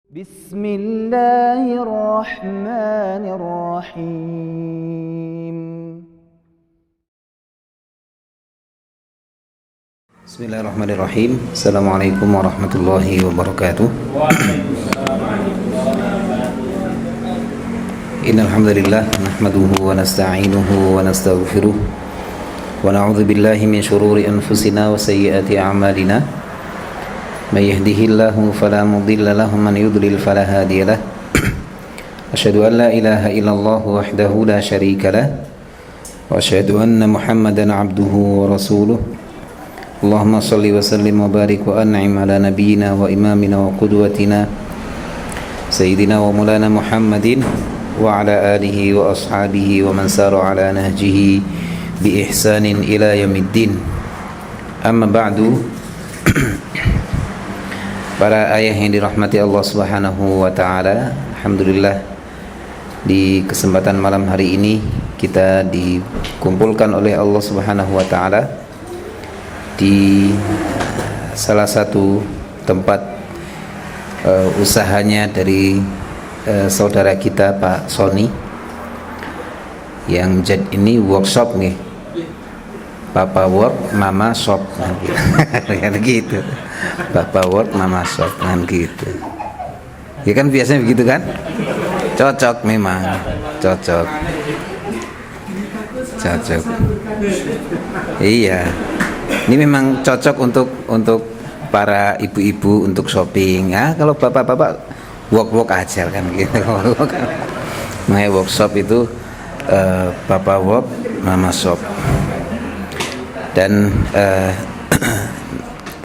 Bismillahirrahmanirrahim. Bismillahirrahmanirrahim. Assalamualaikum warahmatullahi wabarakatuh. Innal hamdalillah nahmaduhu wa nasta'inuhu wa nastaghfiruh wa na'udzu billahi min shururi anfusina wa sayyiati a'malina. May yahdihillahu fala mudilla lahu wa man yudlil fala hadiya lahu. Asyhadu an la ilaha illallah wahdahu la syarika lahu wa asyhadu anna Muhammadan 'abduhu wa rasuluh. Allahumma salli wa sallim wa barik wa an'im ala nabiyyina wa imamina wa qudwatina sayyidina wa maulana Muhammadin wa ala alihi wa ashabihi wa man sara ala nahjihi bi ihsanin ila yaumiddin. Amma ba'du. Para ayah yang dirahmati Allah Subhanahu wa taala, alhamdulillah di kesempatan malam hari ini kita dikumpulkan oleh Allah Subhanahu wa taala di salah satu tempat usahanya dari saudara kita Pak Sony yang ini workshop nih, Papa Work Mama Shop kan gitu. Papa Work Mama Shop kan gitu. Ya kan biasanya begitu kan? Cocok memang, cocok. Iya. Ini memang cocok untuk para ibu-ibu untuk shopping. Ya, kalau bapak-bapak work aja kan gitu. Makanya workshop itu Papa Work Mama Shop. Dan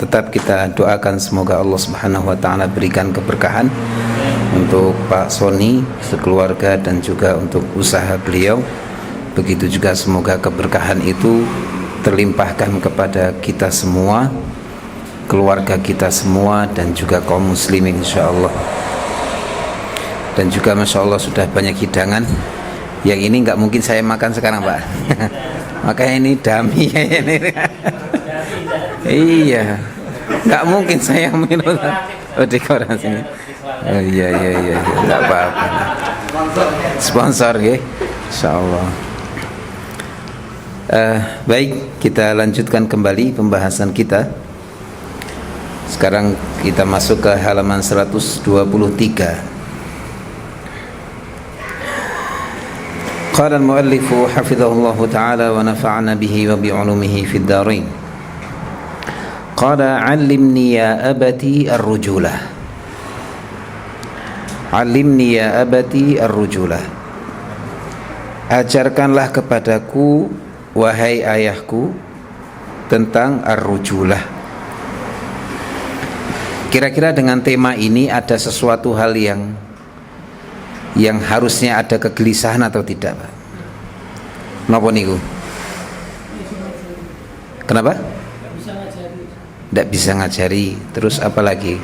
tetap kita doakan semoga Allah Subhanahu wa taala berikan keberkahan untuk Pak Sony sekeluarga dan juga untuk usaha beliau. Begitu juga semoga keberkahan itu terlimpahkan kepada kita semua, keluarga kita semua, dan juga kaum muslimin insyaallah. Dan juga masya Allah sudah banyak hidangan. Yang ini nggak mungkin saya makan sekarang Pak. Makanya ini dami ini. Iya, nggak mungkin saya minum. Oh, dekorasinya. Oh, iya, nggak apa-apa. Sponsor ya, insyaallah. Baik, kita lanjutkan kembali pembahasan kita. Sekarang kita masuk ke halaman 123. Qala al-muallifu hafizahullahu ta'ala wa nafa'ana bihi wa bi'ulumihi fid dharain. Qala 'allimni ya abati ar-rujulah. 'Allimni ya abati ar-rujulah. Ajarkanlah kepadaku wahai ayahku tentang ar-rujulah. Kira-kira dengan tema ini ada sesuatu hal yang harusnya ada kegelisahan atau tidak, Pak? Napa niku? Kenapa? Tidak bisa ngajari. Terus apa lagi?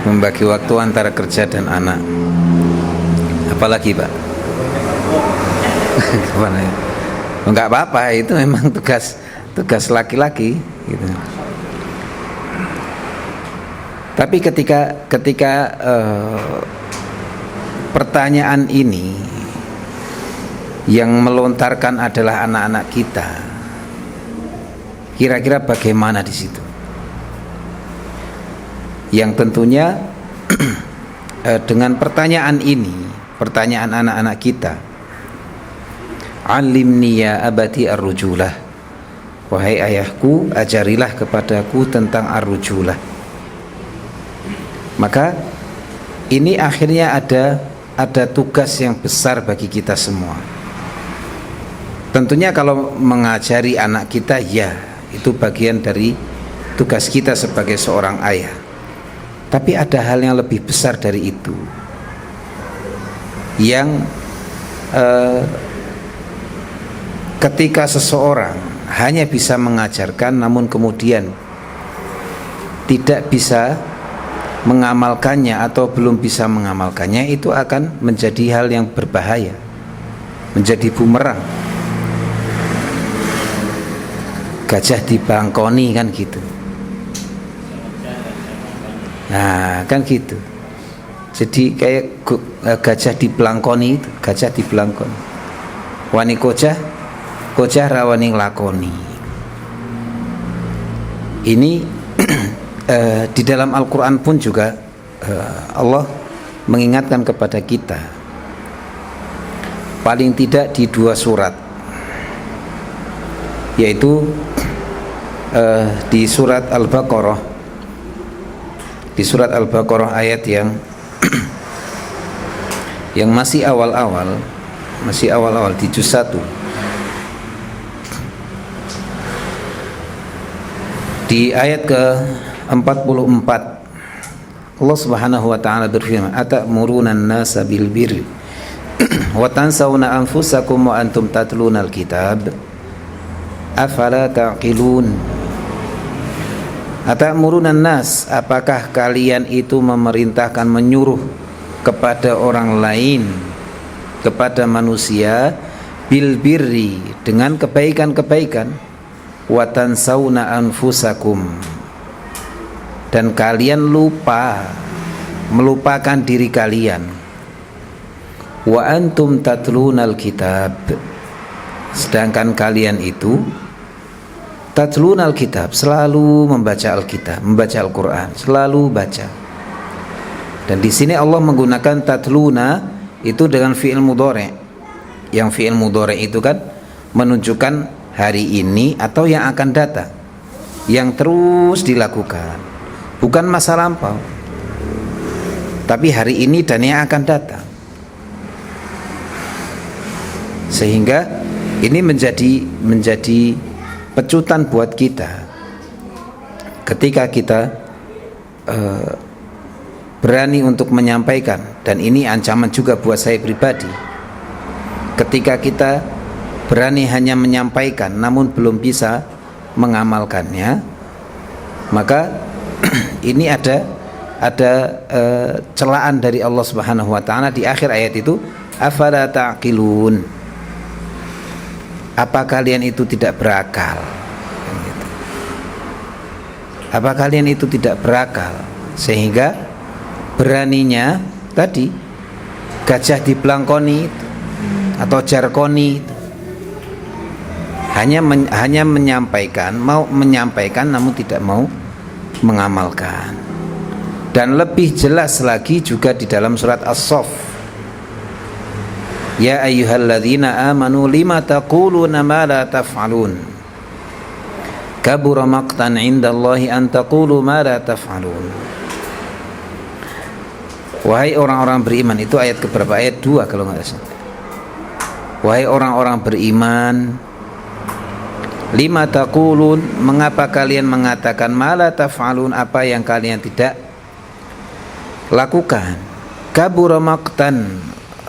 Membagi waktu antara kerja dan anak. Apalagi Pak? Enggak apa-apa, itu memang tugas laki-laki gitu. Tapi ketika pertanyaan ini yang melontarkan adalah anak-anak kita, kira-kira bagaimana di situ? Yang tentunya dengan pertanyaan ini, pertanyaan anak-anak kita, alimni ya abati ar-rujulah, wahai ayahku ajarilah kepadaku tentang ar-rujulah. Maka ini akhirnya ada tugas yang besar bagi kita semua. Tentunya kalau mengajari anak kita, ya itu bagian dari tugas kita sebagai seorang ayah. Tapi ada hal yang lebih besar dari itu, yang ketika seseorang hanya bisa mengajarkan namun kemudian tidak bisa mengamalkannya atau belum bisa mengamalkannya, itu akan menjadi hal yang berbahaya, menjadi bumerang. gajah dibangkoni kan gitu. Nah kan gitu. Jadi kayak gajah dibelangkoni itu, gajah dibelangkoni. Wani kocah rawani nglakoni. Ini di dalam Al-Quran pun juga Allah mengingatkan kepada kita, paling tidak di 2 surat, yaitu di surat Al-Baqarah, ayat yang masih awal-awal di juz 1. Di ayat ke-44 Allah Subhanahu wa taala berfirman, "Atamuruna an-nasa bil birri wa tansawna anfusakum wa antum tatluna al-kitab afala taqilun." Atamuruna an-nas, apakah kalian itu memerintahkan, menyuruh kepada orang lain, kepada manusia, bil birri, dengan kebaikan-kebaikan, wa tansawna anfusakum, dan kalian melupakan diri kalian, wa antum tatlunal kitab, sedangkan kalian itu tatlunal kitab, selalu membaca Alkitab, membaca Al-Quran, selalu baca. Dan di sini Allah menggunakan tatluna itu dengan fi'il mudhari', yang fi'il mudhari' itu kan menunjukkan hari ini atau yang akan datang, yang terus dilakukan, bukan masa lampau, tapi hari ini dan yang akan datang. Sehingga ini menjadi pecutan buat kita ketika kita berani untuk menyampaikan. Dan ini ancaman juga buat saya pribadi, ketika kita berani hanya menyampaikan namun belum bisa mengamalkannya, maka ini ada celaan dari Allah Subhanahu wa taala di akhir ayat itu, afala taqilun, apa kalian itu tidak berakal? Apa kalian itu tidak berakal sehingga beraninya tadi gajah dibelangkoni atau jarkoni, hanya menyampaikan, mau menyampaikan namun tidak mau mengamalkan. Dan lebih jelas lagi juga di dalam surat As-Saff, ya ayyuhalladzina amanu lima taquluna ma la taf'alun kabura maqtan 'indallahi an taqulu ma la taf'alun. Wahai orang-orang beriman, itu ayat keberapa? Ayat 2 kalau nggak salah. Wahai orang-orang beriman, lima taqulun, mengapa kalian mengatakan ma la taf'alun, apa yang kalian tidak lakukan? Kabura maqtan,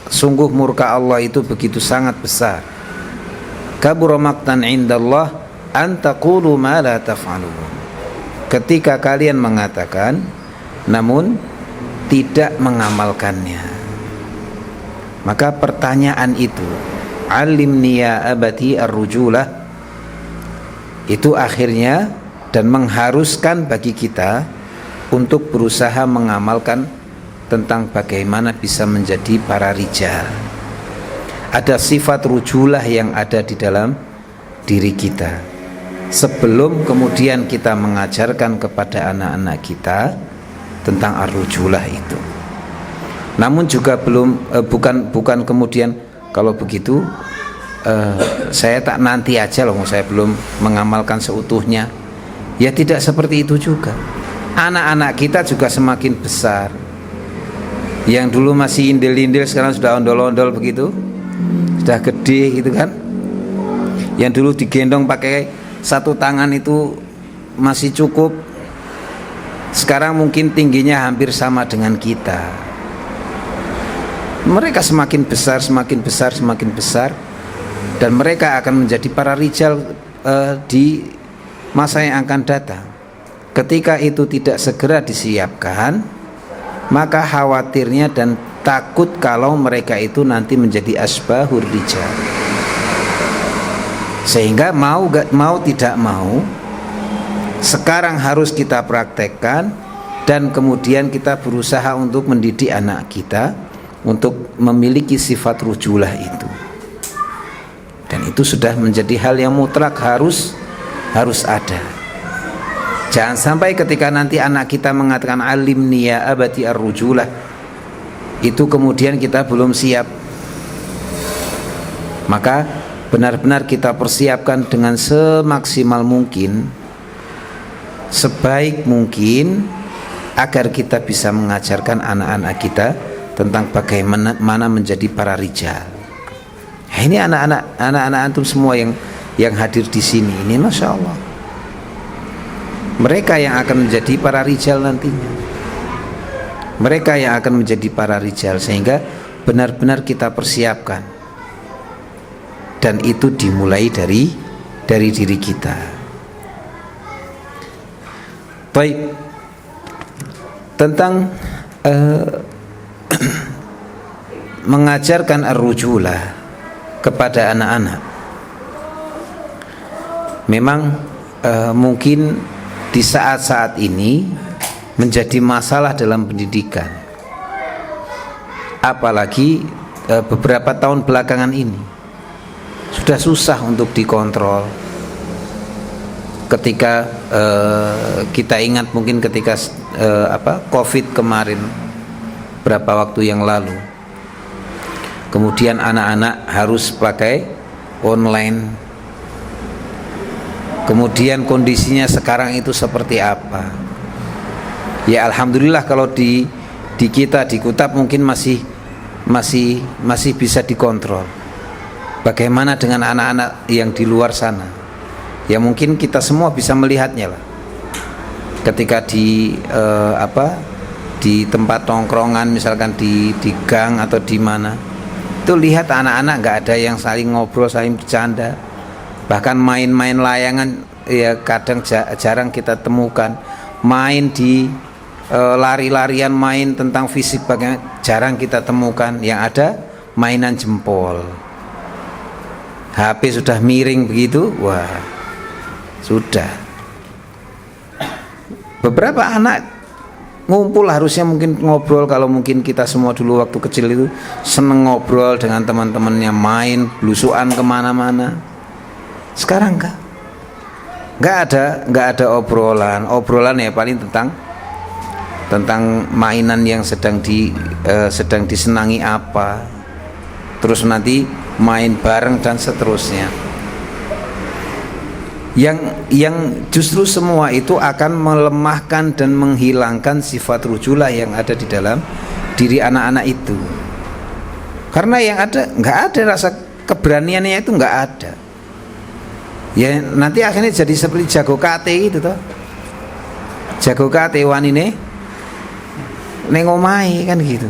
sungguh murka Allah itu begitu sangat besar. Kabura maqtan indallah an taqulu ma la taf'alun, ketika kalian mengatakan namun tidak mengamalkannya. Maka pertanyaan itu, alimni ya abati ar-rujulah, itu akhirnya dan mengharuskan bagi kita untuk berusaha mengamalkan tentang bagaimana bisa menjadi para rijal. Ada sifat rujulah yang ada di dalam diri kita, sebelum kemudian kita mengajarkan kepada anak-anak kita tentang ar-rujulah itu. Namun juga bukan kemudian kalau begitu saya tak nanti aja loh, saya belum mengamalkan seutuhnya. Ya tidak seperti itu juga. Anak-anak kita juga semakin besar. Yang dulu masih indil-indil sekarang sudah ondol-ondol begitu, sudah gede gitu kan. Yang dulu digendong pakai satu tangan itu masih cukup, sekarang mungkin tingginya hampir sama dengan kita. Mereka semakin besar, dan mereka akan menjadi para rijal di masa yang akan datang. Ketika itu tidak segera disiapkan, maka khawatirnya dan takut kalau mereka itu nanti menjadi asbahur rijal. Sehingga mau tidak mau sekarang harus kita praktekkan, dan kemudian kita berusaha untuk mendidik anak kita untuk memiliki sifat rujulah itu. Dan itu sudah menjadi hal yang mutlak, harus ada. Jangan sampai ketika nanti anak kita mengatakan alimni ya abati ar-rujulah, itu kemudian kita belum siap. Maka benar-benar kita persiapkan dengan semaksimal mungkin, sebaik mungkin, agar kita bisa mengajarkan anak-anak kita tentang bagaimana menjadi para rijal. Nah, ini anak-anak antum semua yang hadir di sini ini, masya Allah, mereka yang akan menjadi para rijal nantinya. Mereka yang akan menjadi para rijal, sehingga benar-benar kita persiapkan. Dan itu dimulai dari diri kita. Baik, tentang mengajarkan ar-rujulah kepada anak-anak. Memang mungkin di saat-saat ini menjadi masalah dalam pendidikan, apalagi beberapa tahun belakangan ini sudah susah untuk dikontrol. Ketika kita ingat mungkin ketika COVID kemarin berapa waktu yang lalu, kemudian anak-anak harus pakai online. Kemudian kondisinya sekarang itu seperti apa? Ya alhamdulillah kalau di kita di Kutab mungkin masih bisa dikontrol. Bagaimana dengan anak-anak yang di luar sana? Ya mungkin kita semua bisa melihatnya lah. Ketika di tempat tongkrongan, misalkan di gang atau di mana, itu lihat anak-anak nggak ada yang saling ngobrol, saling bercanda. Bahkan main-main layangan ya kadang jarang kita temukan. Main di lari-larian, main tentang fisik bagaimana, jarang kita temukan. Yang ada mainan jempol. HP sudah miring begitu, wah sudah. Beberapa anak ngumpul harusnya mungkin ngobrol. Kalau mungkin kita semua dulu waktu kecil itu seneng ngobrol dengan teman-temannya, main belusuan kemana-mana. Sekarang nggak ada obrolan ya paling tentang mainan yang sedang disenangi apa, terus nanti main bareng dan seterusnya. Yang justru semua itu akan melemahkan dan menghilangkan sifat rujulah yang ada di dalam diri anak-anak itu. Karena yang ada nggak ada rasa keberaniannya, itu nggak ada. Ya nanti akhirnya jadi seperti jago kate gitu toh. Jago kate wanine neng omahe kan gitu.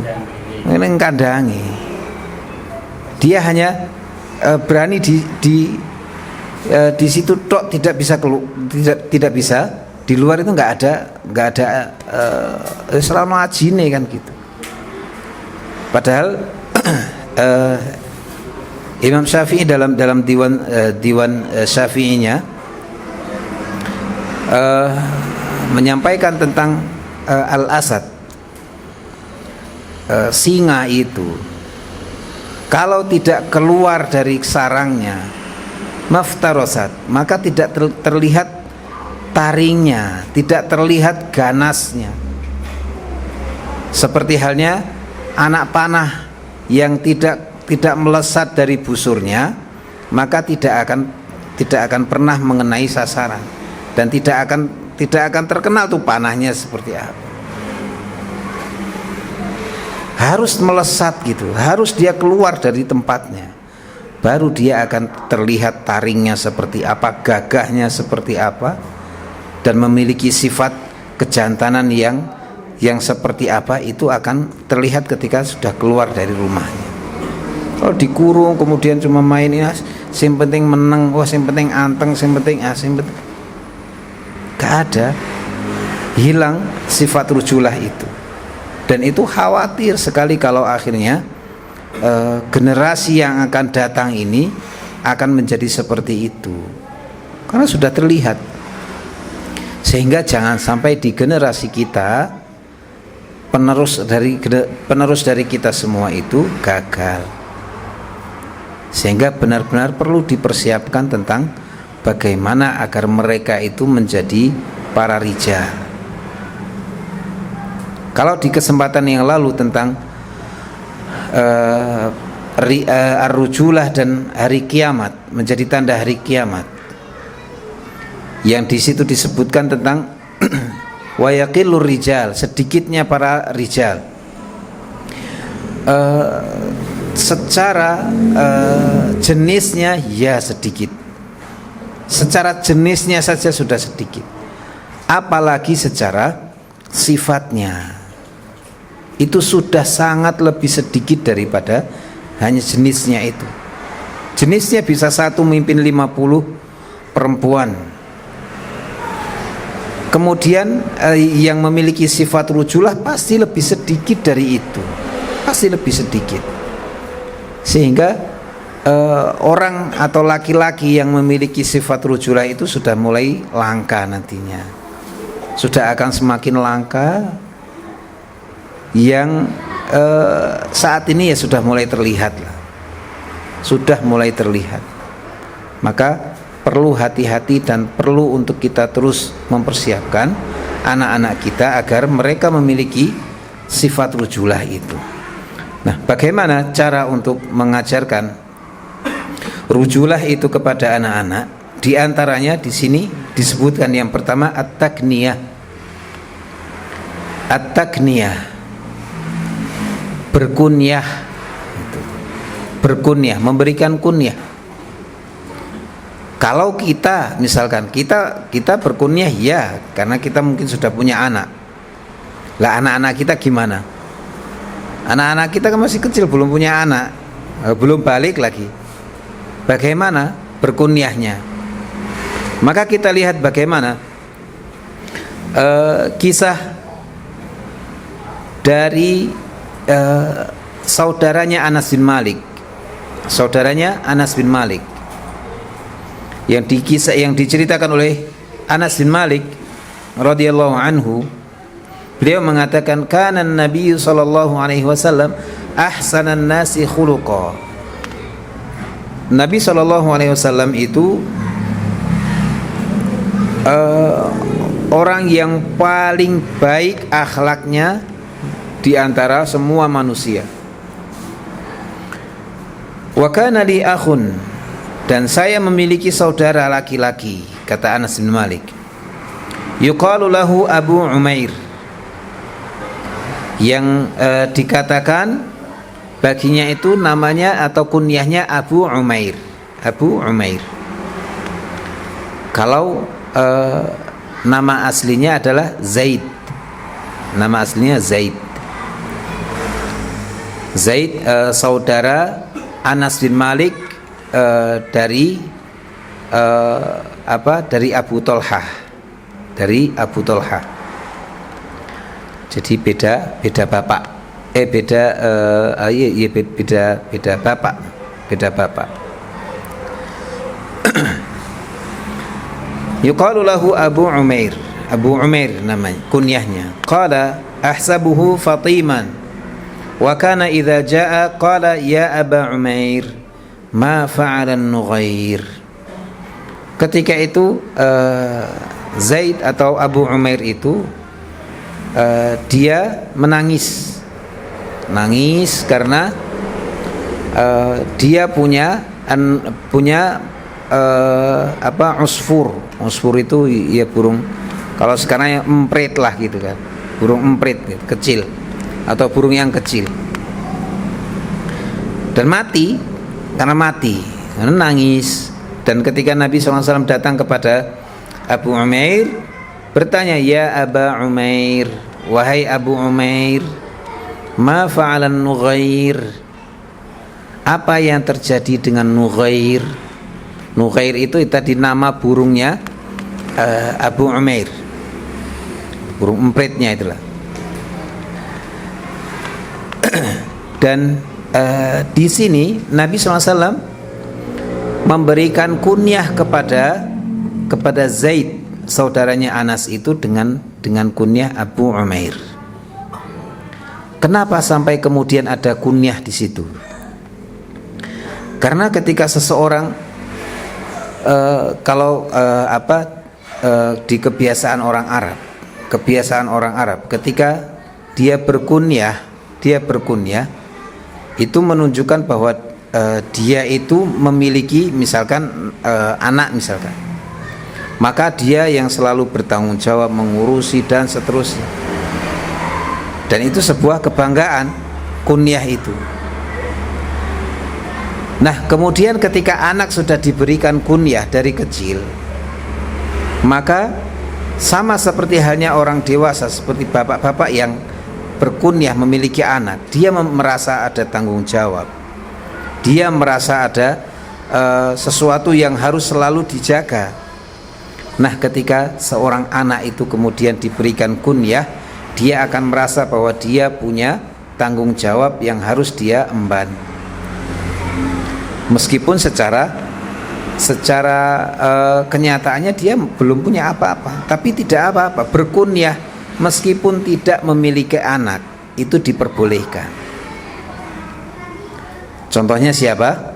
Neng kandange. Dia hanya berani di situ tok, tidak bisa di luar itu nggak ada selalu ajine kan gitu. Padahal Imam Syafi'i dalam diwan Syafi'inya menyampaikan tentang al-asad, singa itu kalau tidak keluar dari sarangnya maftarosat, maka tidak terlihat taringnya, tidak terlihat ganasnya. Seperti halnya anak panah yang tidak melesat dari busurnya, maka tidak akan pernah mengenai sasaran, dan tidak akan terkenal tuh panahnya seperti apa. Harus melesat gitu, harus dia keluar dari tempatnya, baru dia akan terlihat taringnya seperti apa, gagahnya seperti apa, dan memiliki sifat kejantanan yang seperti apa. Itu akan terlihat ketika sudah keluar dari rumahnya. Kalau dikurung kemudian cuma main ya, yang penting menang, wah yang penting anteng, yang penting gak ada, hilang sifat rujulah itu. Dan itu khawatir sekali kalau akhirnya generasi yang akan datang ini akan menjadi seperti itu, karena sudah terlihat. Sehingga jangan sampai di generasi kita penerus dari kita semua itu gagal. Sehingga benar-benar perlu dipersiapkan tentang bagaimana agar mereka itu menjadi para rijal. Kalau di kesempatan yang lalu tentang ar-rujulah dan hari kiamat, menjadi tanda hari kiamat, yang di situ disebutkan tentang wa yaqillur rijal, sedikitnya para rijal. Secara jenisnya ya sedikit, secara jenisnya saja sudah sedikit, apalagi secara sifatnya itu sudah sangat lebih sedikit daripada hanya jenisnya itu. Jenisnya bisa satu mimpin 50 perempuan. Kemudian yang memiliki sifat rujulah pasti lebih sedikit dari itu, pasti lebih sedikit. Sehingga orang atau laki-laki yang memiliki sifat rujulah itu sudah mulai langka nantinya, sudah akan semakin langka. Yang saat ini ya sudah mulai terlihat lah, sudah mulai terlihat. Maka perlu hati-hati dan perlu untuk kita terus mempersiapkan anak-anak kita agar mereka memiliki sifat rujulah itu. Nah, bagaimana cara untuk mengajarkan rujulah itu kepada anak-anak? Di antaranya di sini disebutkan yang pertama at-takniyah. At-takniyah, berkunyah, berkunyah, memberikan kunyah. Kalau kita misalkan kita berkunyah ya karena kita mungkin sudah punya anak. Lah anak-anak kita gimana? Anak-anak kita kan masih kecil, belum punya anak, belum balik lagi. Bagaimana berkunyahnya? Maka kita lihat bagaimana kisah dari saudaranya Anas bin Malik, saudaranya Anas bin Malik, yang diceritakan oleh Anas bin Malik radhiyallahu anhu. Beliau mengatakan kana Nabi sallallahu alaihi wasallam ahsanan nasi khuluqa. Nabi sallallahu alaihi wasallam itu orang yang paling baik akhlaknya di antara semua manusia. Wa kana li akhun, dan saya memiliki saudara laki-laki, kata Anas bin Malik, yuqalu lahu Abu Umair, yang dikatakan baginya itu namanya atau kunyahnya Abu Umair. Abu Umair. Kalau nama aslinya adalah Zaid. Nama aslinya Zaid. Zaid saudara Anas bin Malik dari Abu Thalhah, dari Abu Thalhah. Jadi beda bapak, beda bapak. Yuqalu lahu Abu Umair. Abu Umair namanya, kunyahnya. Qala ahsabuhu Fatiman. Wa kana idza jaa qala ya Aba Umair ma fa'ala an-Nughair. Ketika itu Zaid atau Abu Umair itu dia menangis karena dia punya usfur itu ya burung, kalau sekarang yang emprit lah gitu kan, burung emprit gitu, kecil atau burung yang kecil, dan karena nangis. Dan ketika Nabi SAW datang kepada Abu Umair bertanya, ya Aba Umair, wahai Abu Umair, ma fa'alan Nughair, apa yang terjadi dengan Nughair? Nughair itu tadi nama burungnya Abu Umair, burung empritnya itulah. Dan di sini Nabi SAW memberikan kunyah kepada Zaid, saudaranya Anas itu dengan kunyah Abu Umair. Kenapa sampai kemudian ada kunyah di situ? Karena ketika seseorang di kebiasaan orang Arab, ketika dia berkunyah itu menunjukkan bahwa dia itu memiliki misalkan anak misalkan, maka dia yang selalu bertanggung jawab mengurusi dan seterusnya, dan itu sebuah kebanggaan kunyah itu. Nah, kemudian ketika anak sudah diberikan kunyah dari kecil, maka sama seperti halnya orang dewasa, seperti bapak-bapak yang berkunyah memiliki anak, dia merasa ada tanggung jawab, dia merasa ada sesuatu yang harus selalu dijaga. Nah, ketika seorang anak itu kemudian diberikan kunyah, dia akan merasa bahwa dia punya tanggung jawab yang harus dia emban. Meskipun secara kenyataannya dia belum punya apa-apa, tapi tidak apa-apa, berkunyah meskipun tidak memiliki anak itu diperbolehkan. Contohnya siapa?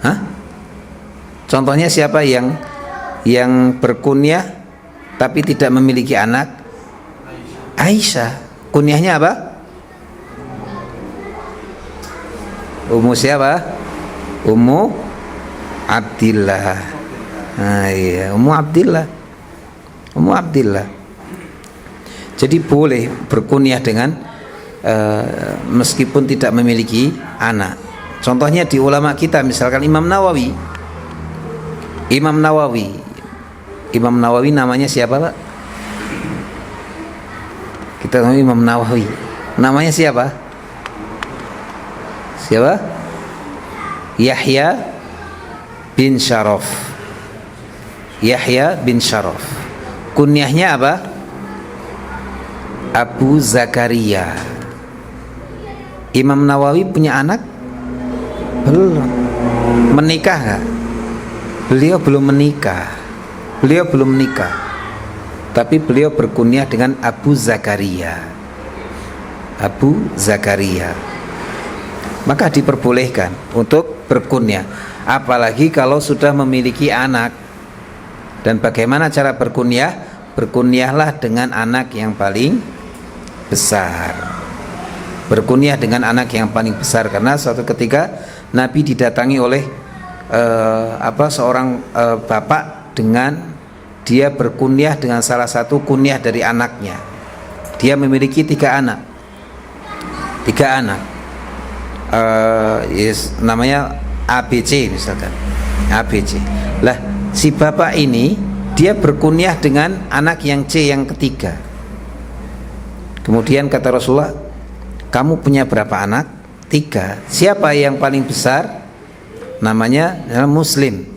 Hah? Contohnya siapa yang berkunyah tapi tidak memiliki anak? Aisyah. Kunyahnya apa? Ummu siapa? Ummu Abdillah. Nah, iya, Ummu Abdillah. Jadi boleh berkunyah dengan meskipun tidak memiliki anak. Contohnya di ulama kita, misalkan Imam Nawawi namanya siapa, Pak? Kita tahu Imam Nawawi. Namanya siapa? Yahya bin Sharaf. Kunyahnya apa? Abu Zakaria. Imam Nawawi punya anak? Belum. Menikah gak? Beliau belum menikah. Tapi beliau berkunyah dengan Abu Zakaria. Maka diperbolehkan untuk berkunyah, apalagi kalau sudah memiliki anak. Dan bagaimana cara berkunyah? Berkunyahlah dengan anak yang paling besar. Karena suatu ketika Nabi didatangi oleh seorang bapak dengan dia berkunyah dengan salah satu kunyah dari anaknya. Dia memiliki tiga anak. Namanya ABC misalkan, ABC. Lah, si bapak ini dia berkunyah dengan anak yang C yang ketiga. Kemudian kata Rasulullah, kamu punya berapa anak? 3. Siapa yang paling besar? Namanya Muslim.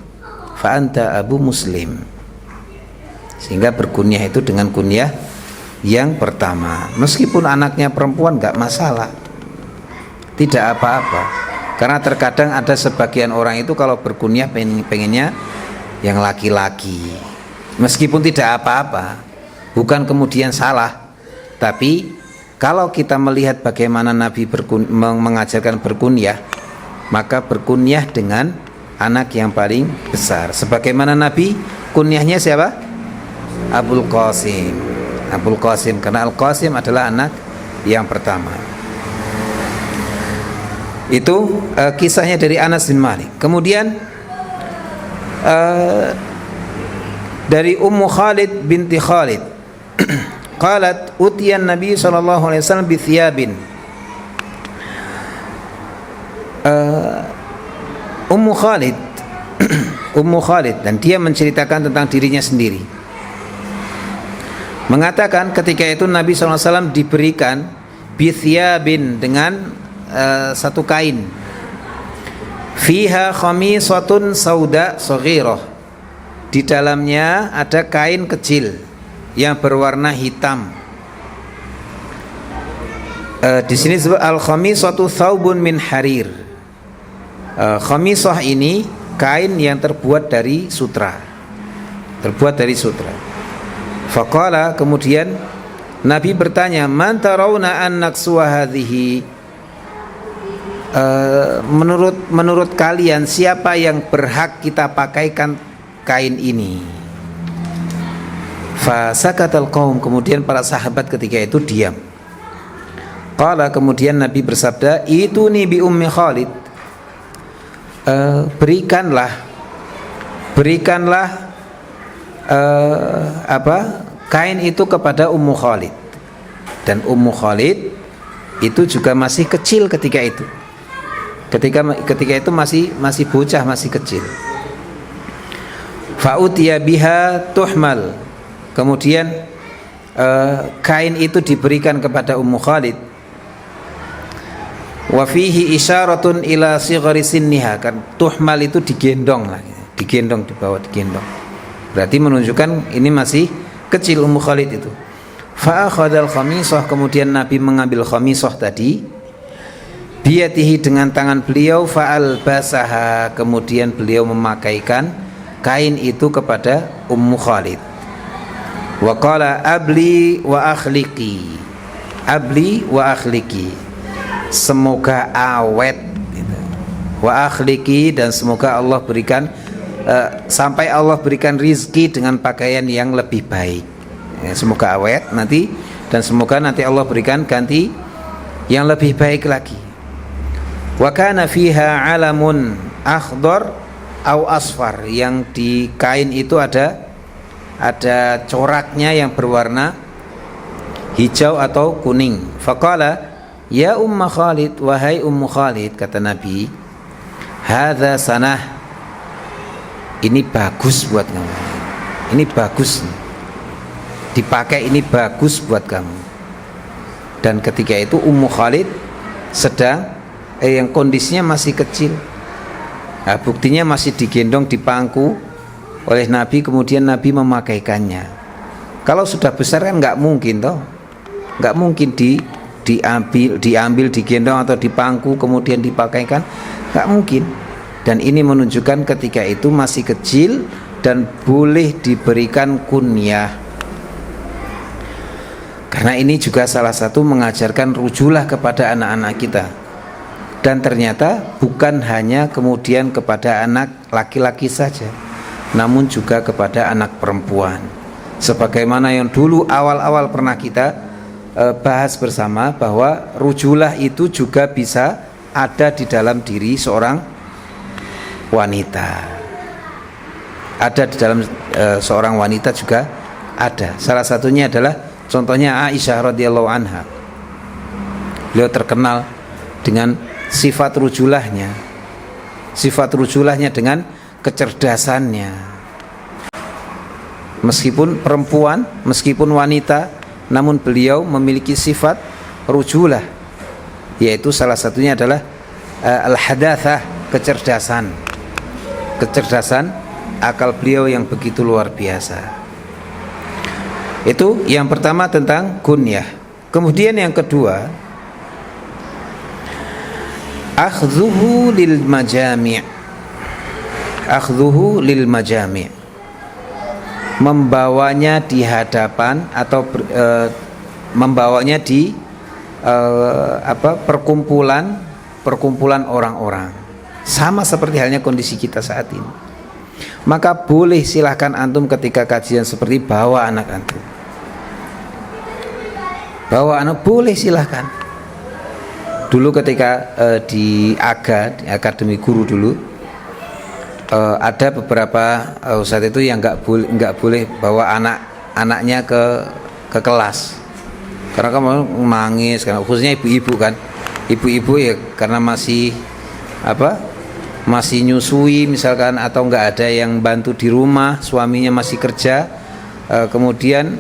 Fa anta Abu Muslim. Sehingga berkunyah itu dengan kunyah yang pertama. Meskipun anaknya perempuan gak masalah, tidak apa-apa. Karena terkadang ada sebagian orang itu kalau berkunyah pengennya yang laki-laki, meskipun tidak apa-apa, bukan kemudian salah. Tapi kalau kita melihat bagaimana Nabi mengajarkan berkunyah, maka berkunyah dengan anak yang paling besar. Sebagaimana Nabi kunyahnya siapa? Abul Qasim, karena Al-Qasim adalah anak yang pertama. Itu kisahnya dari Anas bin Malik. Kemudian dari Ummu Khalid binti Khalid qalat utiyan Nabi sallallahu alaihi wasallam bi thiyabin. Ummu Khalid dan dia menceritakan tentang dirinya sendiri, mengatakan ketika itu Nabi sallallahu alaihi wasallam diberikan bi thiyabin dengan satu kain, fiha khamisatun sauda saghirah, di dalamnya ada kain kecil yang berwarna hitam. Di sini disebut al khamisatu thawbun min harir. Khamisah ini kain yang terbuat dari sutra. Faqala, kemudian Nabi bertanya, man tarawna an naksuwa hadhihi, menurut kalian siapa yang berhak kita pakaikan kain ini? Fasakatal qaum, kemudian para sahabat ketika itu diam. Qala, kemudian Nabi bersabda, ituni bi ummi Khalid, berikanlah kain itu kepada Ummu Khalid. Dan Ummu Khalid itu juga masih kecil ketika itu. Ketika itu masih bocah, masih kecil. Fa'utiya biha tuhmal, kemudian kain itu diberikan kepada Ummu Khalid. Wa fihi isyaratun ila sighari sinniha, kan tuhmal itu digendong, dibawa. Berarti menunjukkan ini masih kecil Ummu Khalid itu. Fa akhadhal khamisah, kemudian Nabi mengambil khamisah tadi, biyatihi, dengan tangan beliau, fa'al basaha, kemudian beliau memakaikan kain itu kepada Ummu Khalid. Wa qala abli wa akhliki, semoga awet gitu. Wa akhliki, dan semoga Allah berikan sampai Allah berikan rizki dengan pakaian yang lebih baik. Semoga awet nanti, dan semoga nanti Allah berikan ganti yang lebih baik lagi. Wa kana fiha alamun akhdar au asfar, yang di kain itu ada coraknya yang berwarna hijau atau kuning. Faqala ya Umma Khalid, wahai Ummu Khalid, kata Nabi, hadza sanah, ini bagus buat kamu, ini bagus, dipakai, ini bagus buat kamu. Dan ketika itu Ummu Khalid sedang yang kondisinya masih kecil. Nah, buktinya masih digendong, dipangku oleh Nabi, kemudian Nabi memakaikannya. Kalau sudah besar kan nggak mungkin toh, nggak mungkin diambil, digendong atau dipangku kemudian dipakaikan, nggak mungkin. Dan ini menunjukkan ketika itu masih kecil dan boleh diberikan kunyah. Karena ini juga salah satu mengajarkan rujulah kepada anak-anak kita. Dan ternyata bukan hanya kemudian kepada anak laki-laki saja, namun juga kepada anak perempuan. Sebagaimana yang dulu awal-awal pernah kita bahas bersama, bahwa rujulah itu juga bisa ada di dalam diri seorang wanita. Ada di dalam seorang wanita juga ada. Salah satunya adalah contohnya Aisyah radhiyallahu anha. Beliau terkenal dengan sifat rujulahnya dengan kecerdasannya. Meskipun perempuan, meskipun wanita, namun beliau memiliki sifat rujulah, yaitu salah satunya adalah al-hadatsah, kecerdasan akal beliau yang begitu luar biasa. Itu yang pertama tentang kunyah. Kemudian yang kedua, akhdhuhu lil majami', membawanya di hadapan atau membawanya di perkumpulan orang-orang, sama seperti halnya kondisi kita saat ini. Maka boleh silahkan antum ketika kajian seperti bawa anak antum, boleh silahkan. Dulu ketika di Akademi Guru dulu, ada beberapa ustadz itu yang nggak boleh bawa anaknya ke kelas, karena kamu nangis, karena khususnya ibu-ibu ya, karena masih nyusui misalkan, atau nggak ada yang bantu di rumah, suaminya masih kerja, kemudian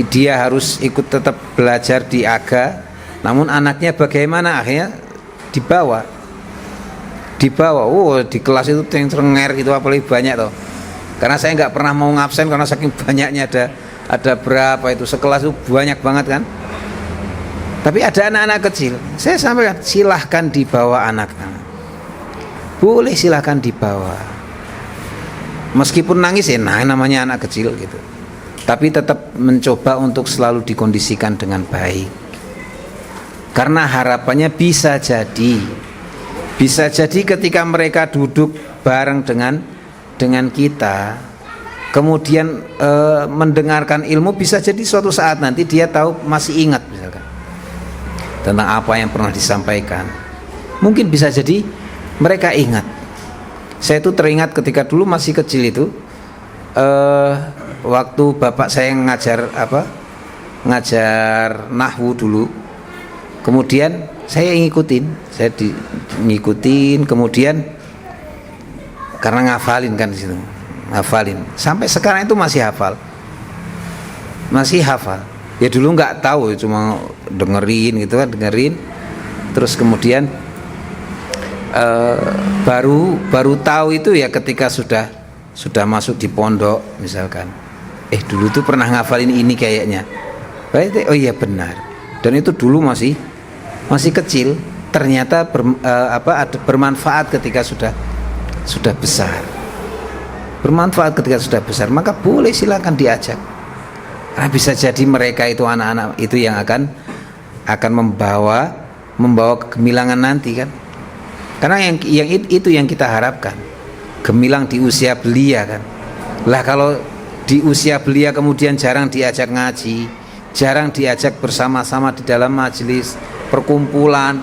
dia harus ikut tetap belajar di AGA. Namun anaknya bagaimana? Akhirnya dibawa di kelas itu cenger gitu, apalagi banyak toh. Karena saya nggak pernah mau ngabsen karena saking banyaknya, ada berapa itu sekelas itu banyak banget kan. Tapi ada anak-anak kecil, saya sampaikan silahkan dibawa anak. boleh silakan dibawa. Meskipun nangis ya, nah namanya anak kecil gitu. Tapi tetap mencoba untuk selalu dikondisikan dengan baik. Karena harapannya bisa jadi ketika mereka duduk bareng dengan kita, kemudian mendengarkan ilmu, bisa jadi suatu saat nanti dia tahu, masih ingat misalkan tentang apa yang pernah disampaikan. Mungkin bisa jadi mereka ingat. Saya itu teringat ketika dulu masih kecil itu, waktu bapak saya ngajar nahwu dulu, kemudian saya ngikutin, kemudian karena ngafalin kan di situ, ngafalin sampai sekarang itu masih hafal. Ya dulu nggak tahu, cuma dengerin gitu kan, terus kemudian baru tahu itu ya ketika sudah masuk di pondok misalkan. Dulu tuh pernah ngafalin ini kayaknya. Oh iya benar. Dan itu dulu masih kecil, ternyata bermanfaat ketika sudah besar. Bermanfaat ketika sudah besar, maka boleh silakan diajak. Karena bisa jadi mereka itu, anak-anak itu yang akan membawa kegemilangan nanti kan. Karena yang itu yang kita harapkan, gemilang di usia belia kan. Lah kalau di usia belia kemudian jarang diajak ngaji, jarang diajak bersama-sama di dalam majelis perkumpulan,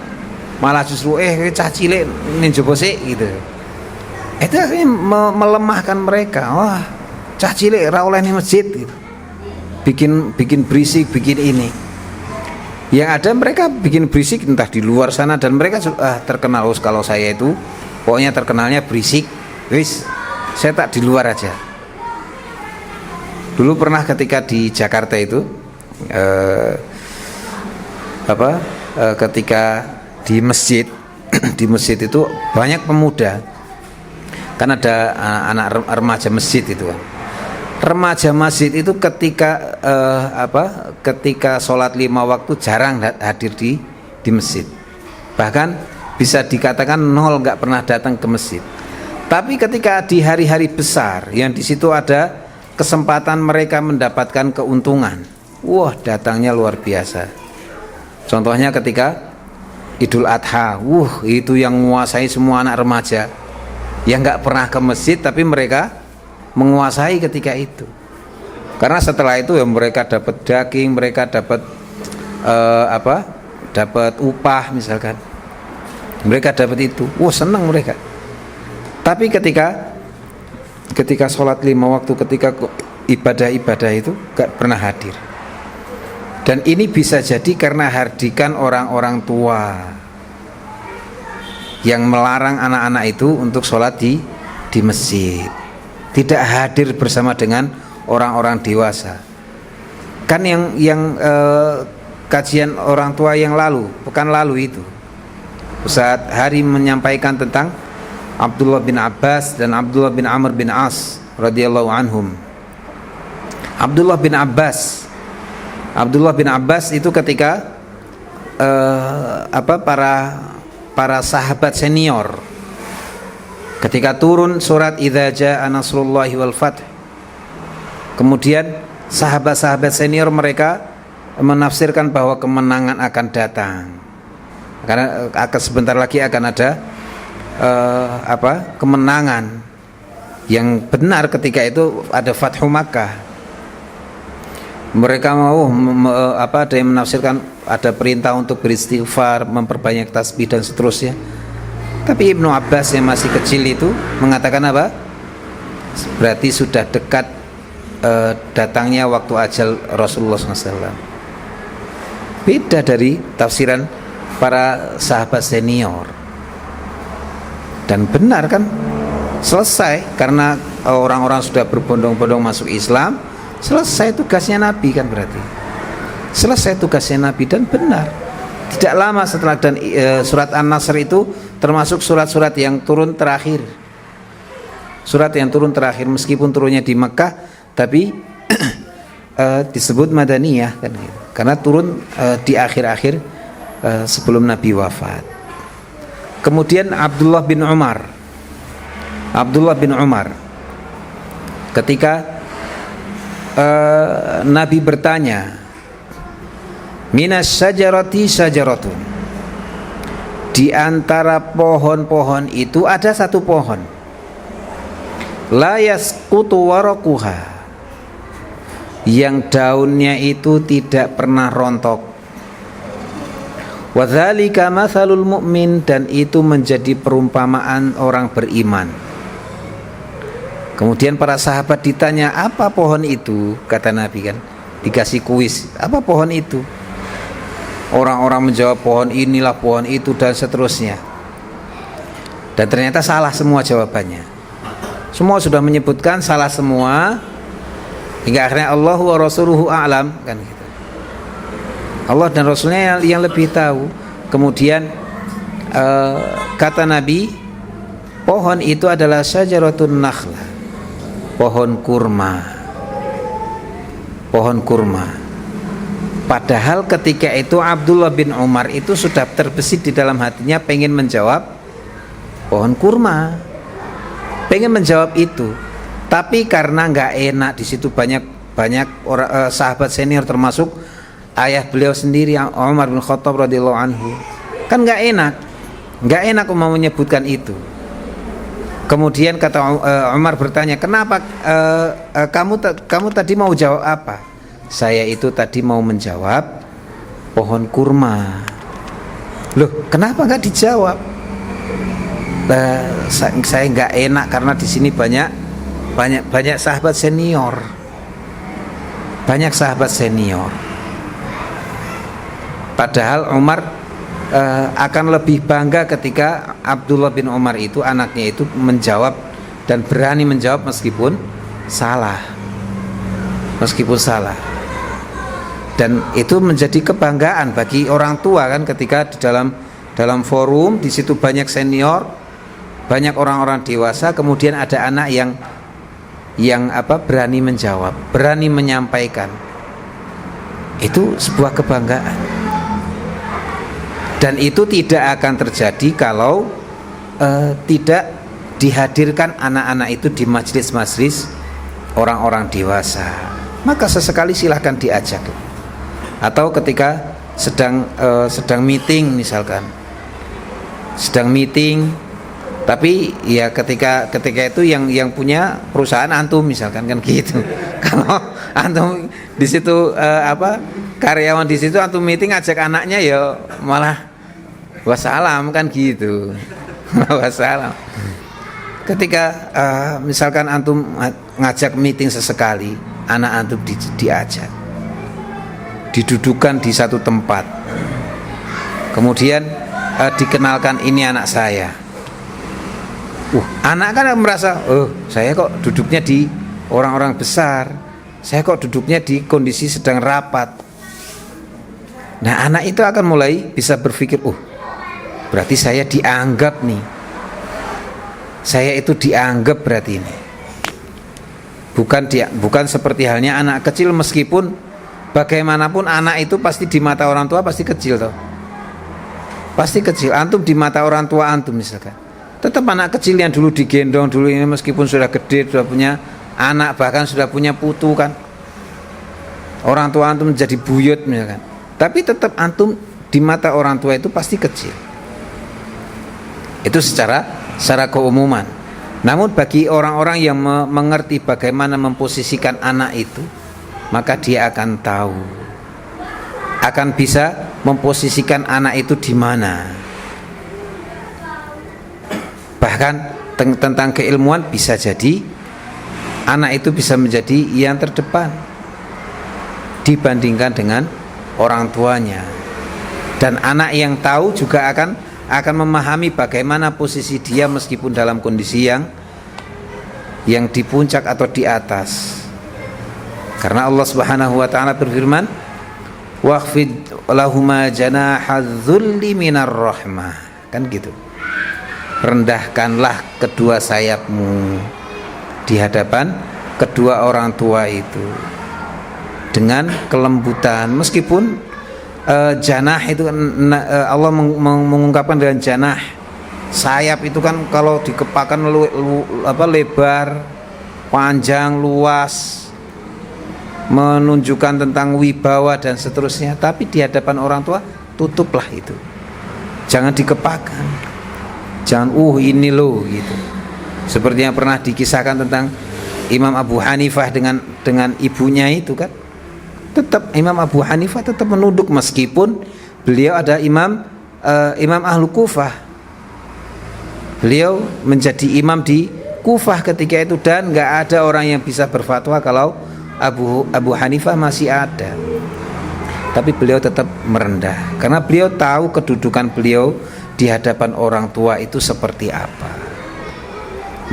malah justru cah cilik ning jopo sik gitu. Itu melemahkan mereka. Wah, cah cilik ra oleh ning masjid gitu. Bikin berisik, bikin ini. Yang ada mereka bikin berisik entah di luar sana, dan mereka terkenal, kalau saya itu pokoknya terkenalnya berisik, wis saya tak di luar aja. Dulu pernah ketika di Jakarta itu ketika di masjid itu banyak pemuda, kan ada anak remaja masjid itu kan. Remaja masjid itu ketika sholat 5 waktu jarang hadir di masjid, bahkan bisa dikatakan nol, nggak pernah datang ke masjid. Tapi ketika di hari-hari besar yang di situ ada kesempatan mereka mendapatkan keuntungan, wah datangnya luar biasa. Contohnya ketika Idul Adha, itu yang menguasai semua anak remaja yang nggak pernah ke masjid, tapi mereka menguasai ketika itu. Karena setelah itu ya mereka dapat daging, mereka dapat dapat upah misalkan, mereka dapat itu, senang mereka. Tapi ketika sholat 5 waktu, ketika ibadah itu gak pernah hadir. Dan ini bisa jadi karena hardikan orang-orang tua yang melarang anak-anak itu untuk sholat di masjid, tidak hadir bersama dengan orang-orang dewasa. Kan yang kajian orang tua yang lalu, pekan lalu itu, Ustaz Hari menyampaikan tentang Abdullah bin Abbas dan Abdullah bin Amr bin As radhiyallahu anhum. Abdullah bin Abbas itu ketika para sahabat senior, ketika turun surat Idza Jaa Nasrullahi wal Fath, kemudian sahabat-sahabat senior mereka menafsirkan bahwa kemenangan akan datang, karena sebentar lagi akan ada kemenangan yang benar. Ketika itu ada Fathu Makkah. Mereka ada yang menafsirkan ada perintah untuk beristighfar, memperbanyak tasbih dan seterusnya. Tapi Ibnu Abbas yang masih kecil itu mengatakan apa? Berarti sudah dekat datangnya waktu ajal Rasulullah SAW. Beda dari tafsiran para sahabat senior. Dan benar kan, selesai, karena orang-orang sudah berbondong-bondong masuk Islam, selesai tugasnya Nabi kan, berarti selesai tugasnya Nabi. Dan benar, tidak lama setelah, dan surat An-Nasr itu termasuk surat-surat yang turun terakhir, surat yang turun terakhir, meskipun turunnya di Mekah, tapi disebut Madaniyah kan gitu, karena turun di akhir-akhir sebelum Nabi wafat. Kemudian Abdullah bin Umar Abdullah bin Umar ketika Nabi bertanya, minas syajarati syajaratun, di antara pohon-pohon itu ada satu pohon, la yasqutu waraquha, yang daunnya itu tidak pernah rontok, wa dzalika matsalul mu'min, dan itu menjadi perumpamaan orang beriman. Kemudian para sahabat ditanya, apa pohon itu? Kata Nabi, kan dikasih kuis, apa pohon itu? Orang-orang menjawab pohon inilah, pohon itu, dan seterusnya. Dan ternyata salah semua jawabannya. Semua sudah menyebutkan salah semua, hingga akhirnya Allah wa rasuluhu a'lam, kan gitu. Allah dan Rasulnya yang lebih tahu. Kemudian kata Nabi, pohon itu adalah syajaratun nakhlah, pohon kurma. Pohon kurma. Padahal ketika itu Abdullah bin Umar itu sudah terbesit di dalam hatinya pengen menjawab pohon kurma, pengen menjawab itu, tapi karena nggak enak, di situ banyak orang sahabat senior termasuk ayah beliau sendiri Umar bin Khattab radhiyallahu anhu, kan nggak enak mau menyebutkan itu. Kemudian kata Umar bertanya, kenapa kamu tadi mau jawab apa? Saya itu tadi mau menjawab pohon kurma. Loh, kenapa nggak dijawab? Saya nggak enak karena di sini banyak sahabat senior, Padahal Umar akan lebih bangga ketika Abdullah bin Umar itu, anaknya itu, menjawab dan berani menjawab meskipun salah. Dan itu menjadi kebanggaan bagi orang tua, kan, ketika di dalam forum di situ banyak senior, banyak orang-orang dewasa, kemudian ada anak yang berani menjawab, berani menyampaikan. Itu sebuah kebanggaan. Dan itu tidak akan terjadi kalau tidak dihadirkan anak-anak itu di majelis-majelis orang-orang dewasa. Maka sesekali silahkan diajak. Atau ketika sedang meeting misalkan, tapi ya ketika itu yang punya perusahaan antum misalkan, kan gitu. Kalau antum di situ karyawan di situ, antum meeting ajak anaknya, ya malah wassalam, kan gitu. Wassalam. Ketika misalkan antum ngajak meeting sesekali, anak antum diajak, didudukan di satu tempat, kemudian dikenalkan, ini anak saya. Anak kan merasa, saya kok duduknya di orang-orang besar, saya kok duduknya di kondisi sedang rapat. Nah, anak itu akan mulai bisa berpikir, berarti saya dianggap nih, saya itu dianggap berarti ini. Bukan seperti halnya anak kecil, meskipun bagaimanapun anak itu pasti di mata orang tua pasti kecil toh. Pasti kecil. Antum di mata orang tua antum misalkan, tetap anak kecil yang dulu digendong dulu ini, meskipun sudah gede, sudah punya anak, bahkan sudah punya putu, kan. Orang tua antum menjadi buyut misalkan, tapi tetap antum di mata orang tua itu pasti kecil. Itu secara keumuman. Namun bagi orang-orang yang mengerti bagaimana memposisikan anak itu, maka dia akan tahu, akan bisa memposisikan anak itu di mana. Bahkan tentang keilmuan, bisa jadi anak itu bisa menjadi yang terdepan dibandingkan dengan orang tuanya. Dan anak yang tahu juga akan memahami bagaimana posisi dia meskipun dalam kondisi yang di puncak atau di atas. Karena Allah Subhanahu wa taala berfirman, "Wakhfid lahuma janahadz-dzulli minar rahmah." Kan gitu. Rendahkanlah kedua sayapmu di hadapan kedua orang tua itu dengan kelembutan, meskipun janah itu Allah mengungkapkan dengan janah, Sayap itu kan kalau dikepakan lebar, panjang, luas, menunjukkan tentang wibawa dan seterusnya. Tapi di hadapan orang tua tutuplah itu, jangan dikepakan, jangan ini loh gitu. Seperti yang pernah dikisahkan tentang Imam Abu Hanifah dengan ibunya itu kan, tetap Imam Abu Hanifah tetap menunduk meskipun beliau ada imam Ahlu Kufah. Beliau menjadi imam di Kufah ketika itu, dan nggak ada orang yang bisa berfatwa kalau Abu Hanifah masih ada. Tapi beliau tetap merendah karena beliau tahu kedudukan beliau di hadapan orang tua itu seperti apa.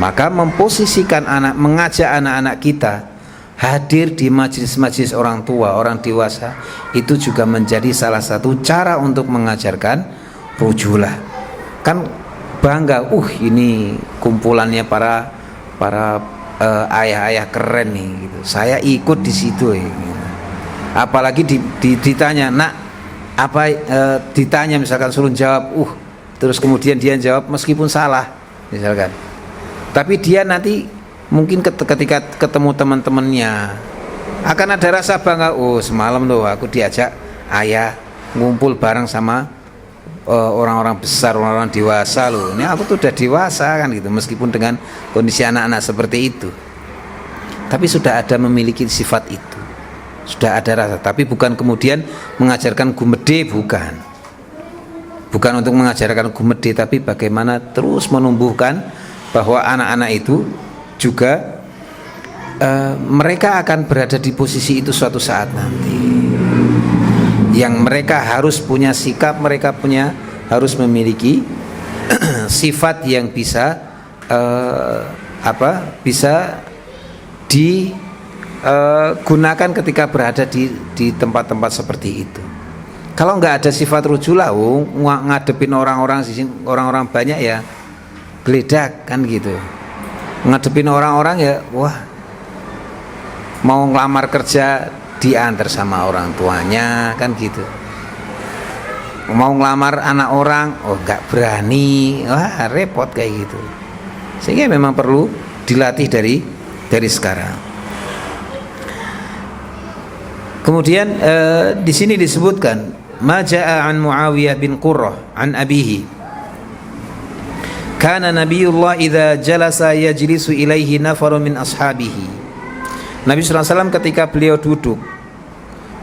Maka memposisikan mengajak anak-anak kita hadir di majelis-majelis orang tua, orang dewasa, itu juga menjadi salah satu cara untuk mengajarkan rujulah. Kan bangga, ini kumpulannya para ayah-ayah keren nih gitu. Saya ikut di situ gitu. Apalagi ditanya, "Nak, apa ditanya misalkan suruh jawab, terus kemudian dia jawab meskipun salah misalkan. Tapi dia nanti mungkin ketika ketemu teman-temannya akan ada rasa bangga, semalam loh aku diajak ayah ngumpul bareng sama orang-orang besar, orang-orang dewasa loh. Ini aku tuh udah dewasa kan gitu, meskipun dengan kondisi anak-anak seperti itu. Tapi sudah ada memiliki sifat itu, sudah ada rasa. Tapi bukan kemudian mengajarkan gumede, bukan untuk mengajarkan gumede, tapi bagaimana terus menumbuhkan bahwa anak-anak itu juga mereka akan berada di posisi itu suatu saat nanti, yang mereka harus punya sikap, mereka harus memiliki sifat yang bisa bisa digunakan ketika berada di tempat-tempat seperti itu. Kalau nggak ada sifat rujulah, ngadepin orang-orang banyak ya geledak kan gitu. Ngadepin orang-orang ya, mau ngelamar kerja diantar sama orang tuanya kan gitu. Mau ngelamar anak orang, nggak berani, repot kayak gitu. Sehingga memang perlu dilatih dari sekarang. Kemudian di sini disebutkan ma jaa an Muawiyah bin Qurrah an abihi kana Nabiullah idza jalasa yajlisu ilaihi nafarun min ashabihi. Nabi SAW ketika beliau duduk,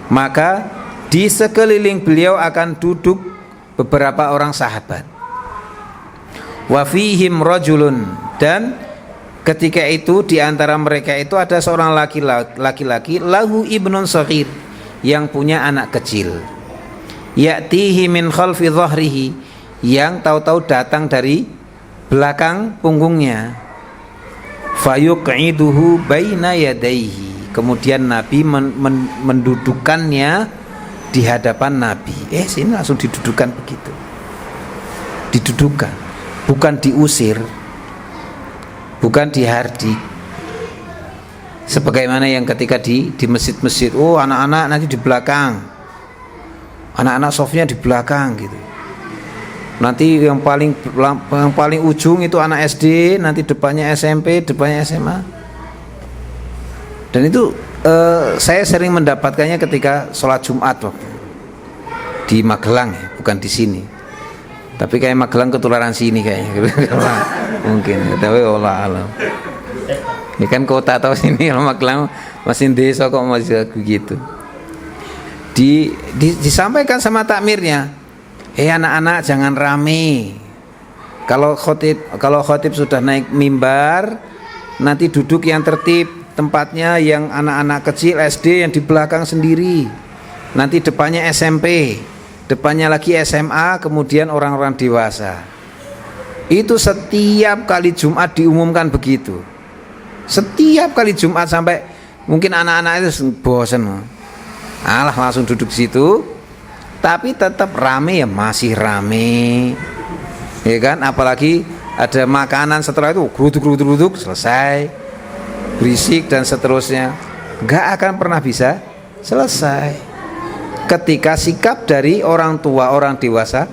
maka di sekeliling beliau akan duduk beberapa orang sahabat. Wa fihim rajulun, dan ketika itu di antara mereka itu ada seorang laki-laki lahu ibnun shaghir, yang punya anak kecil. Ya'tihi min khalfi dhahrihi, yang tahu-tahu datang dari belakang punggungnya. Fayuqiduhu baina yadayhi, kemudian Nabi mendudukkannya di hadapan Nabi. Sini langsung didudukan begitu. Didudukan, bukan diusir, bukan dihardik. Sebagaimana yang ketika di masjid-masjid, anak-anak nanti di belakang, anak-anak softnya di belakang gitu. Nanti yang paling ujung itu anak SD, nanti depannya SMP, depannya SMA. Dan itu saya sering mendapatkannya ketika sholat Jumat waktu di Magelang, bukan di sini. Tapi kayak Magelang ketularan sini kayaknya. Mungkin, tapi Allah alam. Ini kan kota atau sini, kalau Magelang masih desa kok masih begitu. Disampaikan sama takmirnya, anak-anak jangan rame. Kalau khotib sudah naik mimbar, nanti duduk yang tertib, tempatnya yang anak-anak kecil SD yang di belakang sendiri. Nanti depannya SMP, depannya lagi SMA, kemudian orang-orang dewasa. Itu setiap kali Jumat diumumkan begitu. Setiap kali Jumat sampai mungkin anak-anak itu bosan. Langsung duduk situ. Tapi tetap rame ya, masih rame, ya kan? Apalagi ada makanan setelah itu geruduk selesai, berisik dan seterusnya, nggak akan pernah bisa selesai. Ketika sikap dari orang tua, orang dewasa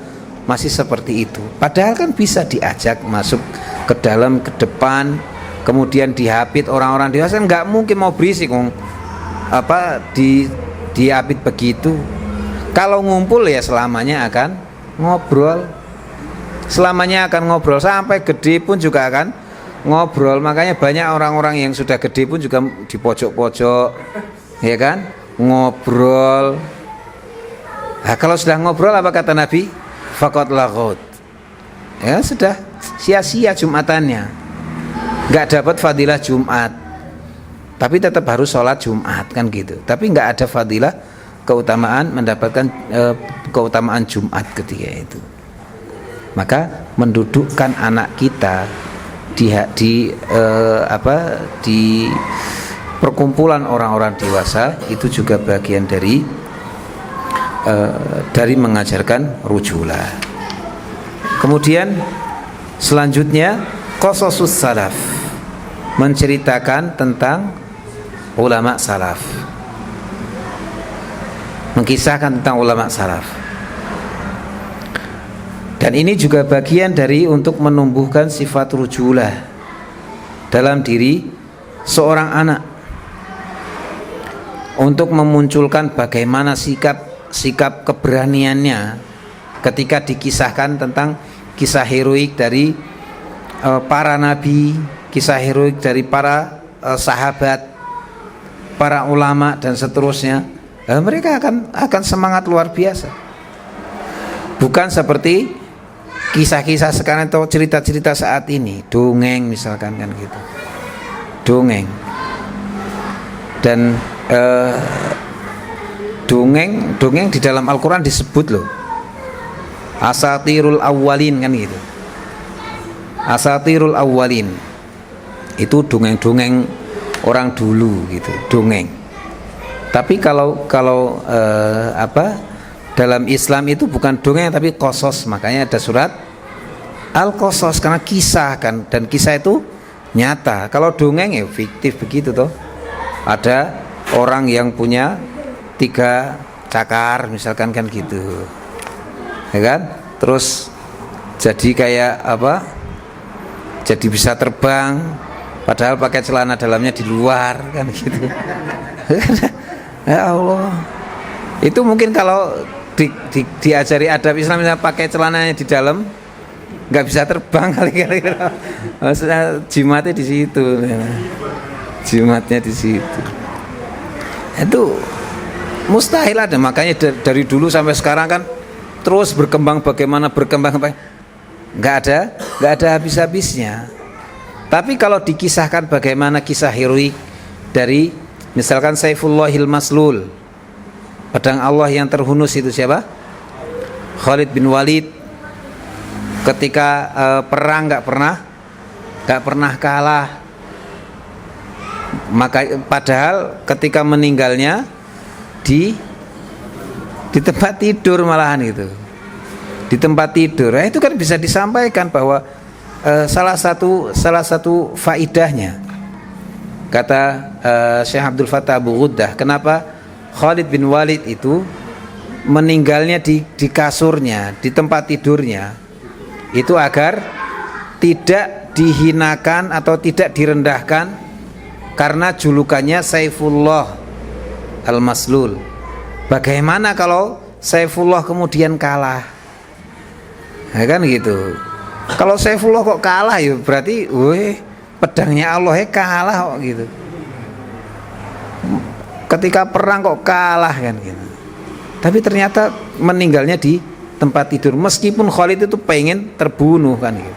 masih seperti itu. Padahal kan bisa diajak masuk ke dalam, ke depan, kemudian dihapit orang-orang dewasa. Nggak mungkin mau berisik dihapit begitu. Kalau ngumpul ya selamanya akan ngobrol, selamanya akan ngobrol, sampai gede pun juga akan ngobrol. Makanya banyak orang-orang yang sudah gede pun juga di pojok-pojok, ya kan, ngobrol. Nah, kalau sudah ngobrol apa kata Nabi? Faqad laghut. Ya sudah, sia-sia Jumatannya, nggak dapat fadilah Jumat. Tapi tetap harus sholat Jumat kan gitu. Tapi nggak ada fadilah keutamaan mendapatkan keutamaan Jumat ketika itu. Maka mendudukkan anak kita di perkumpulan orang-orang dewasa itu juga bagian dari mengajarkan rujulah. Kemudian selanjutnya qasasus salaf, menceritakan tentang ulama salaf, mengkisahkan tentang ulama salaf. Dan ini juga bagian dari untuk menumbuhkan sifat rujulah dalam diri seorang anak, untuk memunculkan bagaimana sikap keberaniannya ketika dikisahkan tentang kisah heroik dari para nabi, kisah heroik dari para sahabat, para ulama dan seterusnya. Mereka akan semangat luar biasa. Bukan seperti kisah-kisah sekarang atau cerita-cerita saat ini, dongeng misalkan kan gitu, dongeng. Dan dongeng di dalam Al-Quran disebut loh, asatirul awwalin kan gitu. Asatirul awwalin itu dongeng-dongeng orang dulu gitu, dongeng. Tapi kalau dalam Islam itu bukan dongeng tapi qasas. Makanya ada surat Al-Qasas, karena kisah kan, dan kisah itu nyata. Kalau dongeng ya fiktif begitu toh. Ada orang yang punya 3 cakar misalkan kan gitu, ya kan, terus jadi kayak jadi bisa terbang padahal pakai celana dalamnya di luar kan gitu. Ya Allah, itu mungkin kalau diajari adab Islam, misalnya pakai celananya di dalam nggak bisa terbang kali-kali. Maksudnya jimatnya di situ, jimatnya di situ. Itu mustahil ada. Makanya dari dulu sampai sekarang kan terus berkembang, bagaimana berkembang, nggak ada habis-habisnya. Tapi kalau dikisahkan bagaimana kisah heroik dari misalkan Saifullahil Maslul, pedang Allah yang terhunus itu siapa? Khalid bin Walid. Ketika perang nggak pernah kalah. Maka padahal ketika meninggalnya di tempat tidur malahan gitu, di tempat tidur. Nah, itu kan bisa disampaikan bahwa salah satu faidahnya, kata Syekh Abdul Fattah Abu Ghuddah, kenapa Khalid bin Walid itu meninggalnya di kasurnya, di tempat tidurnya, itu agar tidak dihinakan atau tidak direndahkan karena julukannya Saifullah Al-Maslul. Bagaimana kalau Saifullah kemudian kalah? Ya kan gitu. Kalau Saifullah kok kalah ya berarti pedangnya Allah kalah kok gitu. Ketika perang kok kalah kan gitu. Tapi ternyata meninggalnya di tempat tidur. Meskipun Khalid itu pengen terbunuh kan gitu.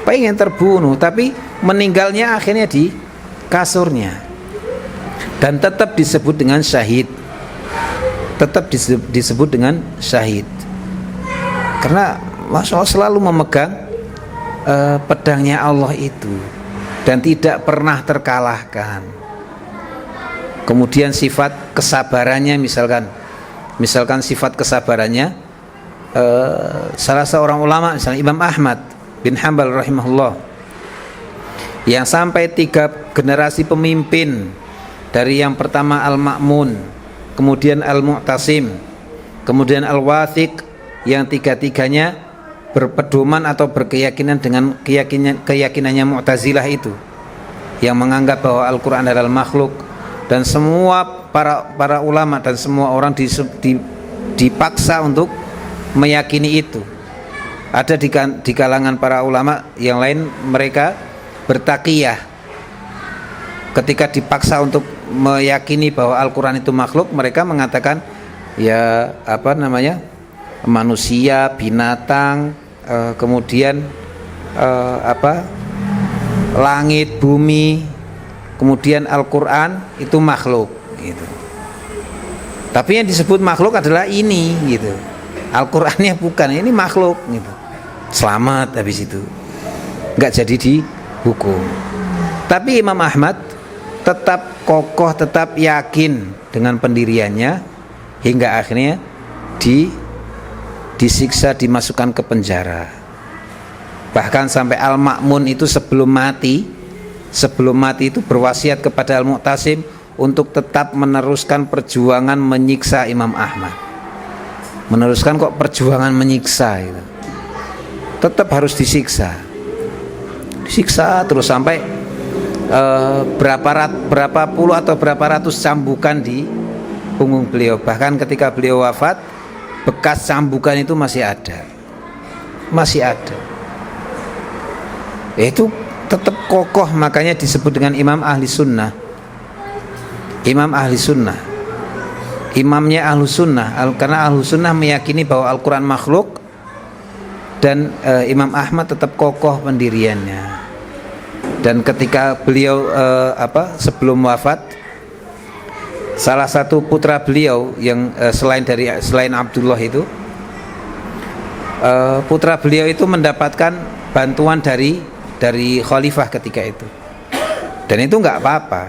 Pengen terbunuh, tapi meninggalnya akhirnya di kasurnya. Dan tetap disebut dengan syahid. Tetap disebut dengan syahid. Karena Masya Allah selalu memegang pedangnya Allah itu dan tidak pernah terkalahkan. Kemudian sifat kesabarannya, misalkan sifat kesabarannya, salah seorang ulama misalnya Imam Ahmad bin Hanbal rahimahullah, yang sampai 3 generasi pemimpin, dari yang pertama Al-Ma'mun, kemudian Al-Mu'tasim, kemudian Al-Wathiq, yang 3-tiganya berpedoman atau berkeyakinan dengan keyakinannya Mu'tazilah itu, yang menganggap bahwa Al-Quran adalah makhluk, dan semua para ulama dan semua orang dipaksa untuk meyakini itu. Ada di kalangan para ulama yang lain, mereka bertakiyah ketika dipaksa untuk meyakini bahwa Al-Quran itu makhluk. Mereka mengatakan ya manusia, binatang, kemudian langit, bumi, kemudian Al-Quran itu makhluk gitu. Tapi yang disebut makhluk adalah ini gitu, Al-Qurannya bukan, ini makhluk gitu. Selamat habis itu, nggak jadi dihukum. Tapi Imam Ahmad tetap kokoh, tetap yakin dengan pendiriannya, hingga akhirnya disiksa, dimasukkan ke penjara. Bahkan sampai Al-Ma'mun itu sebelum mati itu berwasiat kepada Al-Mu'tasim untuk tetap meneruskan perjuangan menyiksa Imam Ahmad. Meneruskan kok perjuangan menyiksa itu, tetap harus disiksa terus sampai berapa puluh atau berapa ratus cambukan di punggung beliau. Bahkan ketika beliau wafat, bekas cambukan itu masih ada. Itu tetap kokoh, makanya disebut dengan Imam Ahli Sunnah. Imamnya Ahlu Sunnah, karena Ahlu Sunnah meyakini bahwa Al-Quran makhluk, dan Imam Ahmad tetap kokoh pendiriannya. Dan ketika beliau sebelum wafat, salah satu putra beliau yang selain Abdullah itu, putra beliau itu mendapatkan bantuan dari khalifah ketika itu, dan itu nggak apa-apa,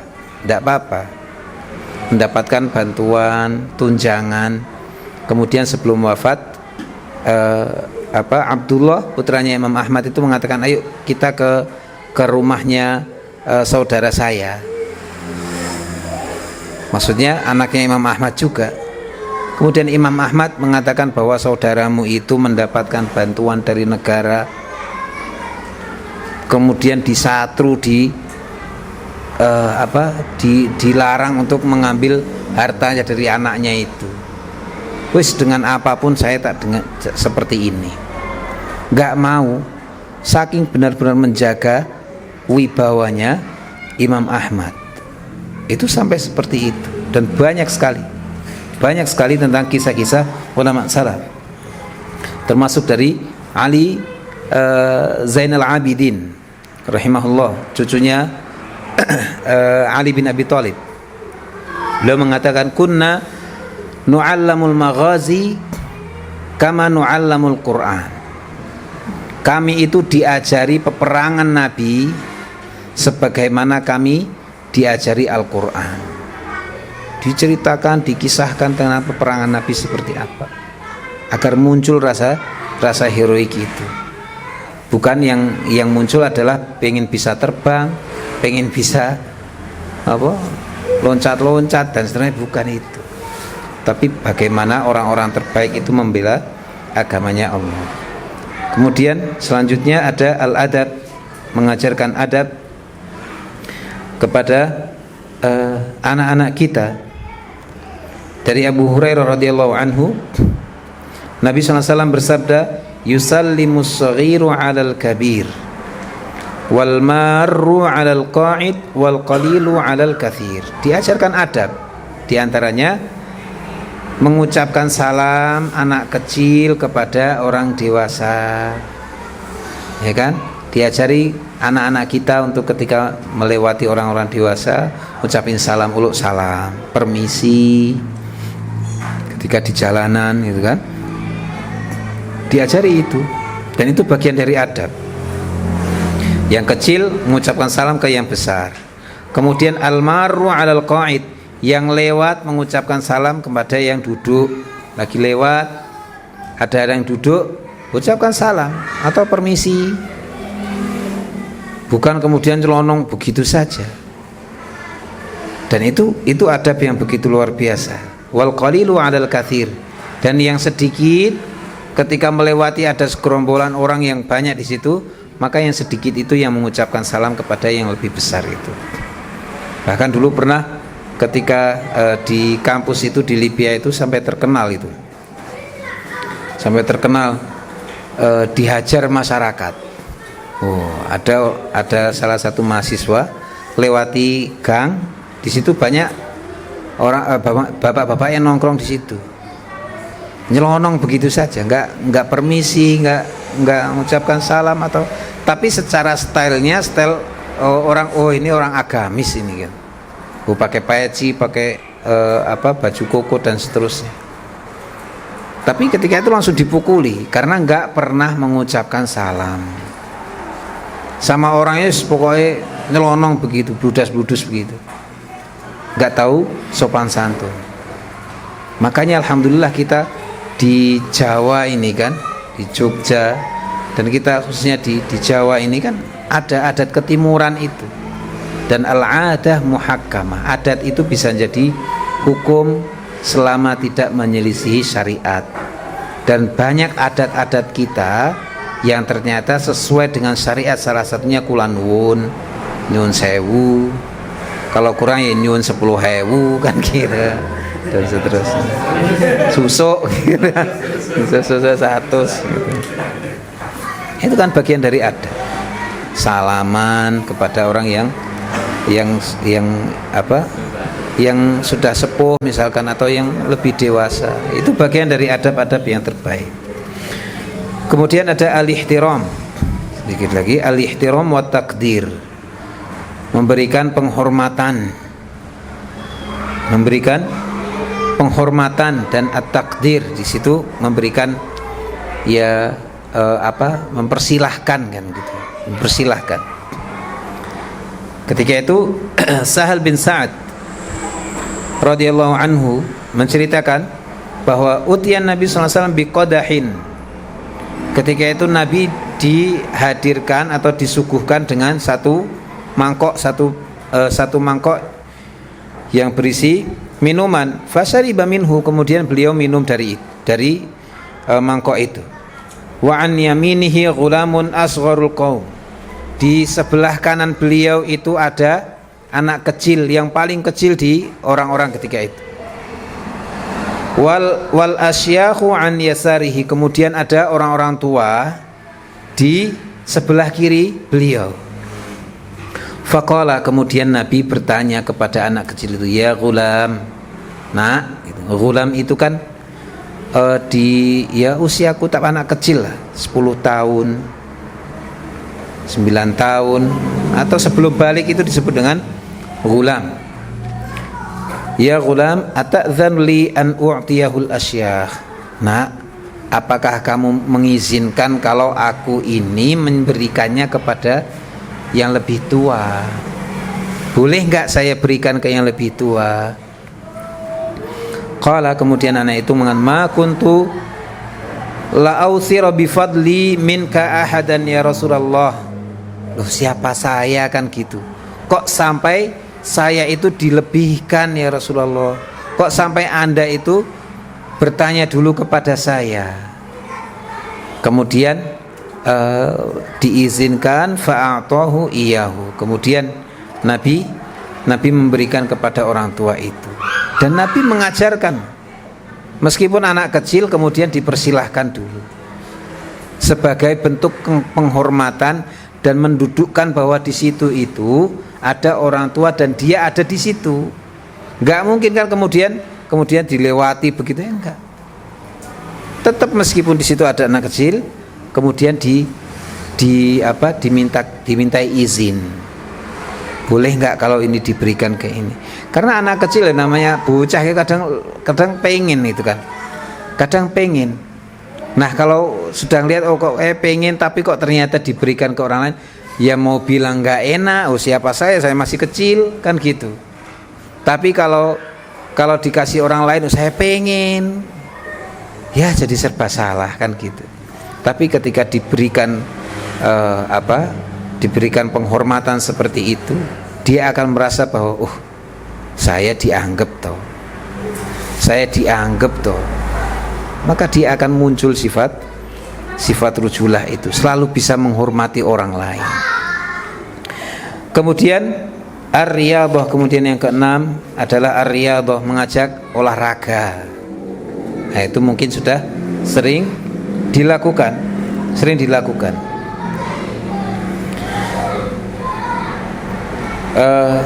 mendapatkan bantuan, tunjangan. Kemudian sebelum wafat, Abdullah putranya Imam Ahmad itu mengatakan, ayo kita ke rumahnya saudara saya, maksudnya anaknya Imam Ahmad juga. Kemudian Imam Ahmad mengatakan bahwa saudaramu itu mendapatkan bantuan dari negara, kemudian disatru, dilarang untuk mengambil hartanya dari anaknya itu. Wis, dengan apapun saya tak dengar seperti ini, nggak mau. Saking benar-benar menjaga wibawanya Imam Ahmad itu sampai seperti itu. Dan banyak sekali tentang kisah-kisah ulama salaf, termasuk dari Ali Zainal Abidin rahimahullah, cucunya Ali bin Abi Thalib. Beliau mengatakan, kunna nu'allamul maghazi kama nu'allamul Qur'an. Kami itu diajari peperangan Nabi sebagaimana kami diajari Al-Quran. Diceritakan, dikisahkan tentang peperangan Nabi seperti apa, agar muncul rasa heroik itu. Bukan yang muncul adalah pengen bisa terbang, pengen bisa loncat-loncat dan seterusnya, bukan itu. Tapi bagaimana orang-orang terbaik itu membela agamanya Allah. Kemudian selanjutnya ada al-adab, mengajarkan adab kepada anak-anak kita. Dari Abu Hurairah radhiyallahu anhu, Nabi SAW bersabda, yusallimus saghiru 'alal kabir wal marru 'alal qa'id wal qalilu 'alal kathir. Diajarkan adab, diantaranya mengucapkan salam anak kecil kepada orang dewasa, ya kan? Diajari anak-anak kita untuk ketika melewati orang-orang dewasa ucapin salam, uluk salam, permisi ketika di jalanan, gitu kan? Diajari itu, dan itu bagian dari adab. Yang kecil mengucapkan salam ke yang besar. Kemudian almaru 'alal qa'id, yang lewat mengucapkan salam kepada yang duduk. Lagi lewat, ada yang duduk, ucapkan salam atau permisi. Bukan kemudian celonong begitu saja. Dan itu adab yang begitu luar biasa. Wal qalilu 'alal katsir, dan yang sedikit ketika melewati ada segerombolan orang yang banyak di situ, maka yang sedikit itu yang mengucapkan salam kepada yang lebih besar itu. Bahkan dulu pernah ketika di kampus itu di Libya itu sampai terkenal itu. Sampai terkenal dihajar masyarakat. Oh, ada salah satu mahasiswa lewati gang, di situ banyak orang bapak-bapak yang nongkrong di situ. Nyelonong begitu saja, nggak permisi, nggak mengucapkan salam atau, tapi secara style orang, oh ini orang agamis ini kan, pakai peci, pakai baju koko dan seterusnya. Tapi ketika itu langsung dipukuli karena nggak pernah mengucapkan salam sama orangnya, pokoknya nyelonong begitu, bludas begitu, nggak tahu sopan santun. Makanya alhamdulillah kita di Jawa ini kan, di Jogja, dan kita khususnya di Jawa ini kan ada adat ketimuran itu, dan al-adah muhakkamah, adat itu bisa jadi hukum selama tidak menyelisihi syariat. Dan banyak adat-adat kita yang ternyata sesuai dengan syariat, salah satunya kula nuwun, nyuwun sewu, kalau kurang ya nyuwun 10.000 kan kira, dan seterusnya, susuk gitu, susuk 100 gitu. Itu kan bagian dari adat, salaman kepada orang yang sudah sepuh misalkan, atau yang lebih dewasa, itu bagian dari adab-adab yang terbaik. Kemudian ada al-ihtiram, sedikit lagi, al-ihtiram wa taqdir, memberikan penghormatan dan at-taqdir, di situ memberikan mempersilahkan kan gitu, mempersilahkan. Ketika itu Sahal bin Sa'ad radhiyallahu anhu menceritakan bahwa utiyan Nabi sallallahu alaihi wasallam biqadahin. Ketika itu Nabi dihadirkan atau disuguhkan dengan satu mangkok yang berisi minuman. Fasariba minhu, kemudian beliau minum dari mangkok itu. Wa an yaminihi ghulamun asgharul qaum. Di sebelah kanan beliau itu ada anak kecil yang paling kecil di orang-orang ketika itu. Wal asyakhu an yasarihi, kemudian ada orang-orang tua di sebelah kiri beliau. Faqala, kemudian Nabi bertanya kepada anak kecil itu, ya ghulam, nak, ghulam itu kan usiaku tak anak kecil lah, 10 tahun, 9 tahun, atau sebelum balik itu disebut dengan ghulam. Ya ghulam, ata'dzan li an u'tiyahul asyakh. Nak, apakah kamu mengizinkan kalau aku ini memberikannya kepada yang lebih tua? Boleh enggak saya berikan ke yang lebih tua? Qala, kemudian anak itu mengatakan, ma kuntu la authira bi fadli minka ahadan ya Rasulullah. Loh, siapa saya kan gitu, kok sampai saya itu dilebihkan ya Rasulullah, kok sampai Anda itu bertanya dulu kepada saya. Kemudian diizinkan, fa'atahu iyahu, kemudian Nabi memberikan kepada orang tua itu. Dan Nabi mengajarkan, meskipun anak kecil kemudian dipersilahkan dulu sebagai bentuk penghormatan dan mendudukkan bahwa di situ itu ada orang tua dan dia ada di situ. Enggak mungkin kan kemudian dilewati begitu ya, enggak. Tetap meskipun di situ ada anak kecil, kemudian dimintai izin. Boleh enggak kalau ini diberikan ke ini? Karena anak kecil namanya bocah kadang pengen itu kan. Kadang pengen. Nah, kalau sudah lihat kok pengen tapi kok ternyata diberikan ke orang lain, ya mau bilang enggak enak, siapa saya masih kecil kan gitu. Tapi kalau dikasih orang lain, saya pengen, ya jadi serba salah kan gitu. Tapi ketika diberikan diberikan penghormatan seperti itu, dia akan merasa bahwa saya dianggap toh, maka dia akan muncul sifat sifat rujulah itu, selalu bisa menghormati orang lain. Kemudian ar-riyadhah, kemudian yang keenam adalah ar-riyadhah, mengajak olahraga. Nah, itu mungkin sudah sering dilakukan.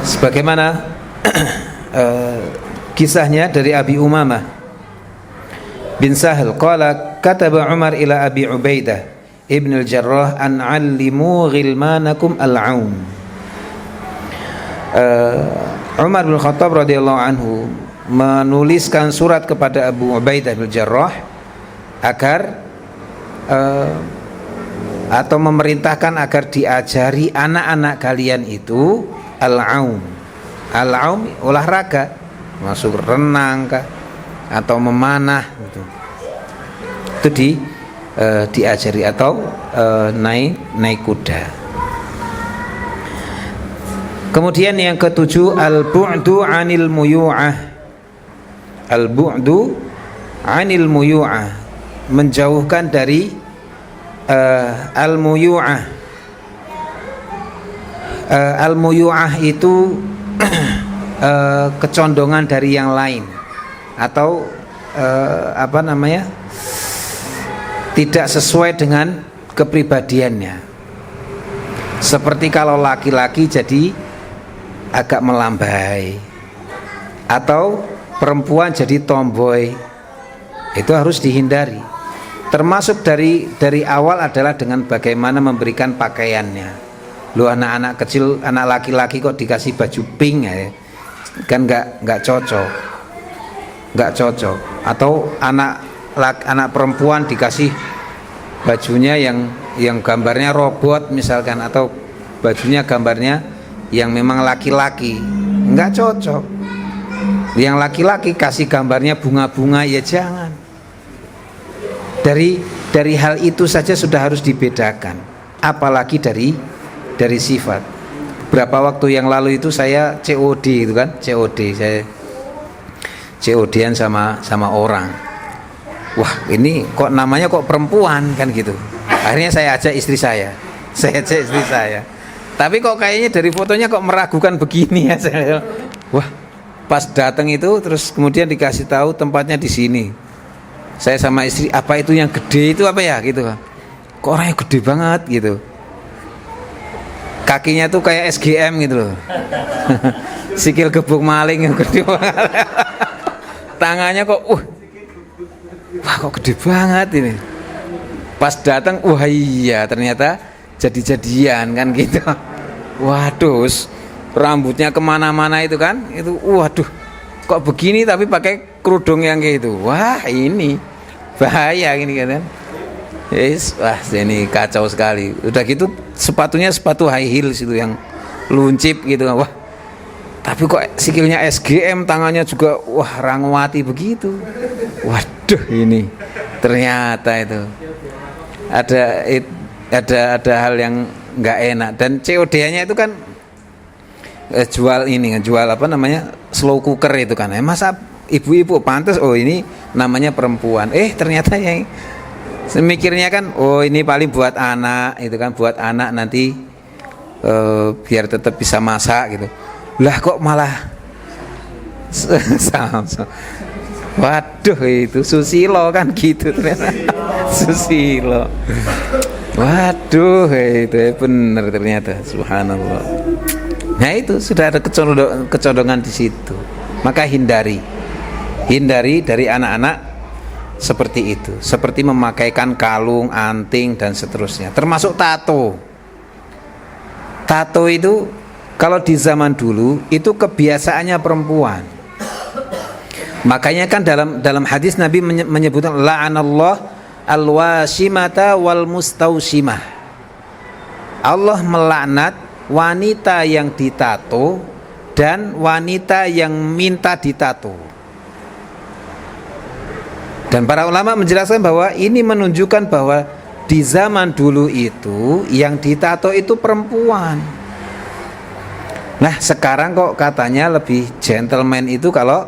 Sebagaimana kisahnya dari Abi Umamah bin Sahal qala kataba Umar ila Abi Ubaidah ibn al-Jarrah an 'allimu ghilmanakum al-'aum. Umar bin Khattab radhiyallahu anhu menuliskan surat kepada Abu Ubaidah bin Jarrah agar atau memerintahkan agar diajari anak-anak kalian itu al-'aum. Al-'aum olahraga, masuk renang kah atau memanah gitu. Itu diajari atau naik kuda. Kemudian yang ketujuh al-bu'du 'anil muyu'ah. Al-bu'du 'anil muyu'ah, menjauhkan dari al-muyu'ah. Al-muyu'ah itu kecondongan dari yang lain atau tidak sesuai dengan kepribadiannya. Seperti kalau laki-laki jadi agak melambai atau perempuan jadi tomboy, itu harus dihindari. Termasuk dari awal adalah dengan bagaimana memberikan pakaiannya. Lu anak-anak kecil, anak laki-laki kok dikasih baju pink ya, kan nggak cocok. Atau anak perempuan dikasih bajunya yang gambarnya robot misalkan, atau bajunya gambarnya yang memang laki-laki, nggak cocok. Yang laki-laki kasih gambarnya bunga-bunga, ya jangan. Dari hal itu saja sudah harus dibedakan, apalagi dari sifat. Berapa waktu yang lalu itu saya COD itu kan, saya COD-an sama orang. Wah, ini kok namanya kok perempuan kan gitu. Akhirnya saya ajak istri saya. Tapi kok kayaknya dari fotonya kok meragukan begini ya saya. Wah, pas datang itu terus kemudian dikasih tahu tempatnya di sini. Saya sama istri, apa itu yang gede itu apa ya gitu. Kok orangnya gede banget gitu. Kakinya tuh kayak SGM gitu loh. Sikil gebuk maling yang gede banget. Tangannya kok wah kok gede banget ini. Pas datang, wah iya ternyata jadi-jadian kan gitu. Waduh, rambutnya kemana-mana itu kan, itu waduh, kok begini tapi pakai kerudung yang kayak itu. Wah ini bahaya gini kan. Yes, wah ini kacau sekali. Udah gitu sepatunya sepatu high heels itu yang luncip gitu. Wah, tapi kok sikilnya SGM, tangannya juga wah rangwati begitu. Waduh ini ternyata itu ada hal yang nggak enak. Dan COD-nya itu kan jual apa namanya slow cooker itu kan. Masa ibu-ibu pantas, oh ini namanya perempuan. Ternyata yang mikirnya kan, oh ini paling buat anak itu kan, buat anak nanti biar tetap bisa masak gitu. Lah kok malah waduh itu susilo kan gitu ternyata. Susilo. Waduh itu benar ternyata, subhanallah. Nah itu sudah ada kecondongan di situ. Maka hindari dari anak-anak seperti itu, seperti memakaikan kalung, anting dan seterusnya. Termasuk tato. Tato itu kalau di zaman dulu itu kebiasaannya perempuan. Makanya kan dalam hadis Nabi menyebutkan la'anallah al-wasimata wal mustausimah. Allah melaknat wanita yang ditato dan wanita yang minta ditato. Dan para ulama menjelaskan bahwa ini menunjukkan bahwa di zaman dulu itu yang ditato itu perempuan. Nah sekarang kok katanya lebih gentleman itu kalau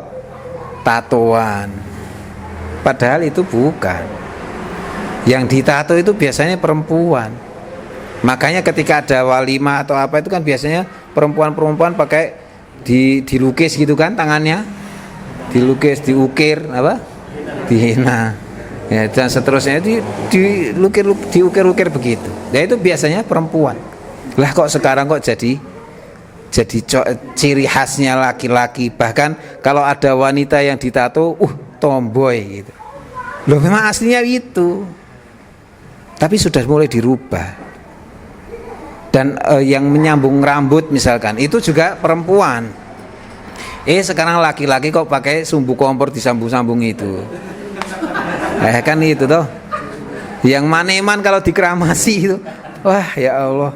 tatoan. Padahal itu bukan. Yang ditato itu biasanya perempuan. Makanya ketika ada walimah atau apa itu kan biasanya perempuan-perempuan pakai dilukis gitu kan tangannya, dilukis, diukir apa, dihina, ya, dan seterusnya diukir begitu. Ya itu biasanya perempuan. Lah kok sekarang kok jadi ciri khasnya laki-laki. Bahkan kalau ada wanita yang ditato, tomboy gitu. Loh memang aslinya itu, tapi sudah mulai dirubah. Dan yang menyambung rambut misalkan itu juga perempuan. Sekarang laki-laki kok pakai sumbu kompor disambung-sambung itu. Kan itu toh. Yang maneman kalau dikeramasi itu, wah ya Allah,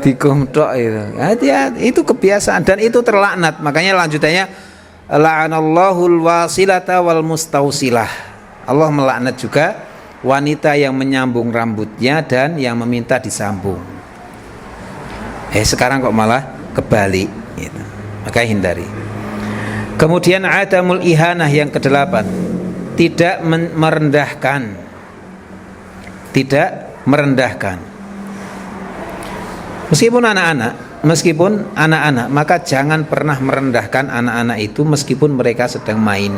dikomtok itu. Itu kebiasaan dan itu terlaknat. Makanya lanjutannya la'anallahul wasilata wal mustausilah. Allah melaknat juga wanita yang menyambung rambutnya dan yang meminta disambung. Sekarang kok malah kebalik gitu. Maka hindari. Kemudian adamul ihanah yang kedelapan, tidak merendahkan. Tidak merendahkan. Meskipun anak-anak, maka jangan pernah merendahkan anak-anak itu meskipun mereka sedang main.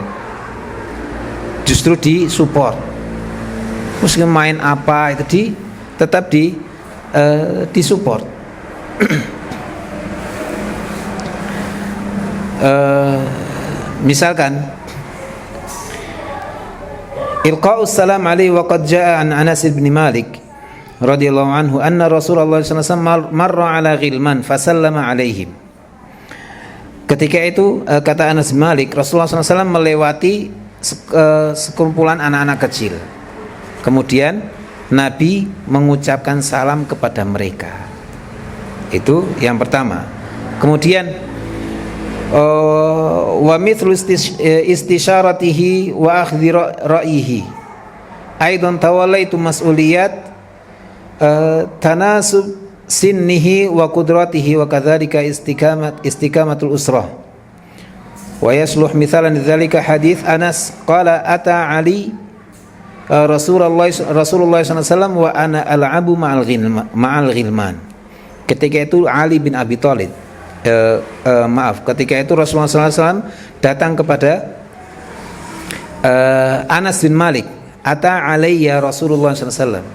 Justru disupport. Meskipun main apa itu tetap disupport. Misalkan ilqa'us salam alaihi wa qad jaa an Anas bin Malik radhiyallahu anhu anna Rasulullah sallallahu alaihi wasallam marra ala ghilman fasallama alaihim. Ketika itu kata Anas bin Malik, Rasulullah sallallahu alaihi wasallam melewati sekumpulan anak-anak kecil. Kemudian Nabi mengucapkan salam kepada mereka. Itu yang pertama. Kemudian wa mithlu istisyaratihi wa akhdhi ra'yihi aidan tawallaitu mas'uliyat tanasub sinnihi wa qudratihi wa kadzalika istiqamatul usrah. Wa yasluh mithalan dzalika hadits Anas qala ata Ali Rasulullah sallallahu alaihi wasallam wa ana al'abu ma'al ghilman. Ketika itu Ali bin Abi Thalib ketika itu Rasulullah SAW datang kepada Anas bin Malik. Ata alayya Rasulullah SAW,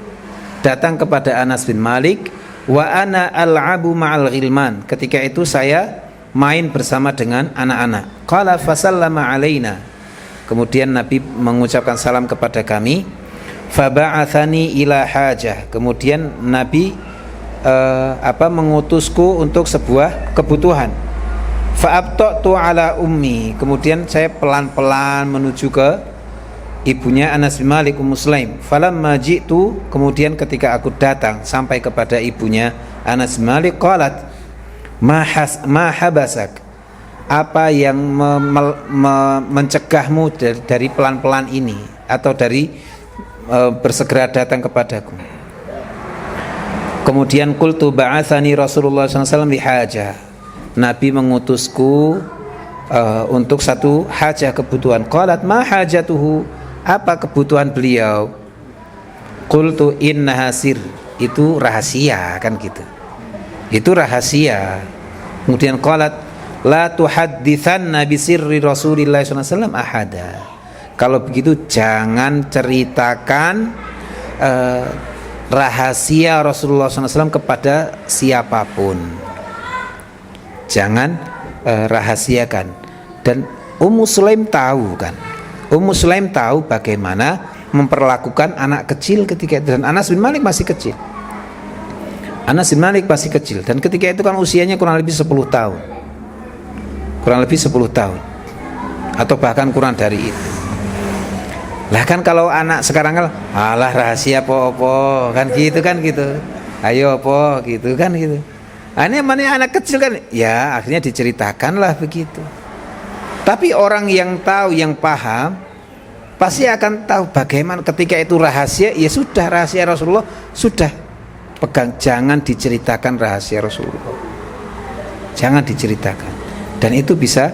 datang kepada Anas bin Malik, wa ana al'abu ma'al ghilman. Ketika itu saya main bersama dengan anak-anak. Qala fasallama alaina. Kemudian Nabi mengucapkan salam kepada kami. Faba'athani ila hajah. Kemudian Nabi mengutusku untuk sebuah kebutuhan. Fa'abta'tu ala ummi. Kemudian saya pelan-pelan menuju ke ibunya Anas bin Malik Ummu Sulaim. Falamma ji'tu, kemudian ketika aku datang sampai kepada ibunya Anas bin Malik, qalat ma habasak, apa yang mencegahmu dari pelan-pelan ini atau dari bersegera datang kepadaku. Kemudian qultu ba'athani Rasulullah SAW li hajah. Nabi mengutusku untuk satu hajah, kebutuhan. Qalat ma hajatuhu, apa kebutuhan beliau? Qultu innaha sir, itu rahasia kan gitu. Itu rahasia. Kemudian qalat la tuhadditsanna bi sirri Rasulillah SAW ahada. Kalau begitu jangan ceritakan rahasia Rasulullah SAW kepada siapapun. Jangan rahasiakan. Dan Ummu Sulaim tahu kan. Ummu Sulaim tahu bagaimana memperlakukan anak kecil ketika itu. Dan Anas bin Malik masih kecil. Anas bin Malik masih kecil. Dan ketika itu kan usianya kurang lebih 10 tahun. Kurang lebih 10 tahun. Atau bahkan kurang dari itu. Lah kan kalau anak sekarang kan alah rahasia po kan gitu. Ayo po gitu kan gitu. Ini mana anak kecil kan ya akhirnya diceritakanlah begitu. Tapi orang yang tahu, yang paham pasti akan tahu bagaimana ketika itu rahasia, ya sudah rahasia Rasulullah sudah pegang, jangan diceritakan rahasia Rasulullah. Jangan diceritakan. Dan itu bisa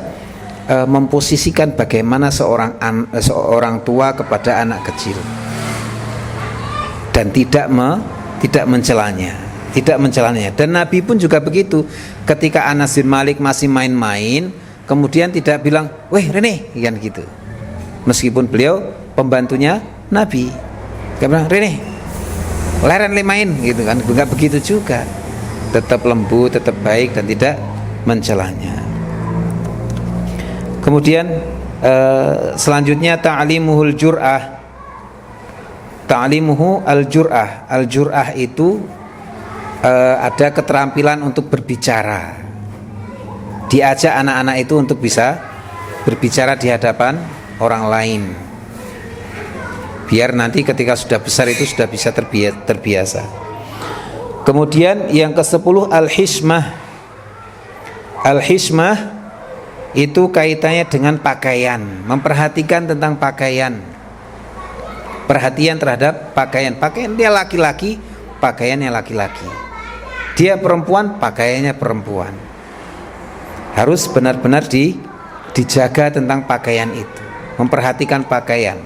memposisikan bagaimana seorang tua kepada anak kecil. dan tidak mencelanya. Dan Nabi pun juga begitu. Ketika Anas bin Malik masih main-main, kemudian tidak bilang, "Weh Rene," kan gitu. Meskipun beliau pembantunya Nabi, dia bilang, "Rene, leren main," gitu kan. Enggak begitu juga. Tetap lembut, tetap baik dan tidak mencelanya. Kemudian selanjutnya ta'limuhul jur'ah. Ta'limuhu al-jur'ah. Al-jur'ah itu ada keterampilan untuk berbicara. Diajak anak-anak itu untuk bisa berbicara di hadapan orang lain, biar nanti ketika sudah besar itu sudah bisa terbiasa. Kemudian yang ke-10 al-hishmah. Al-hishmah itu kaitannya dengan pakaian, memperhatikan tentang pakaian. Perhatian terhadap pakaian. Pakaian dia laki-laki, pakaiannya laki-laki. Dia perempuan, pakaiannya perempuan. Harus benar-benar dijaga tentang pakaian itu, memperhatikan pakaian.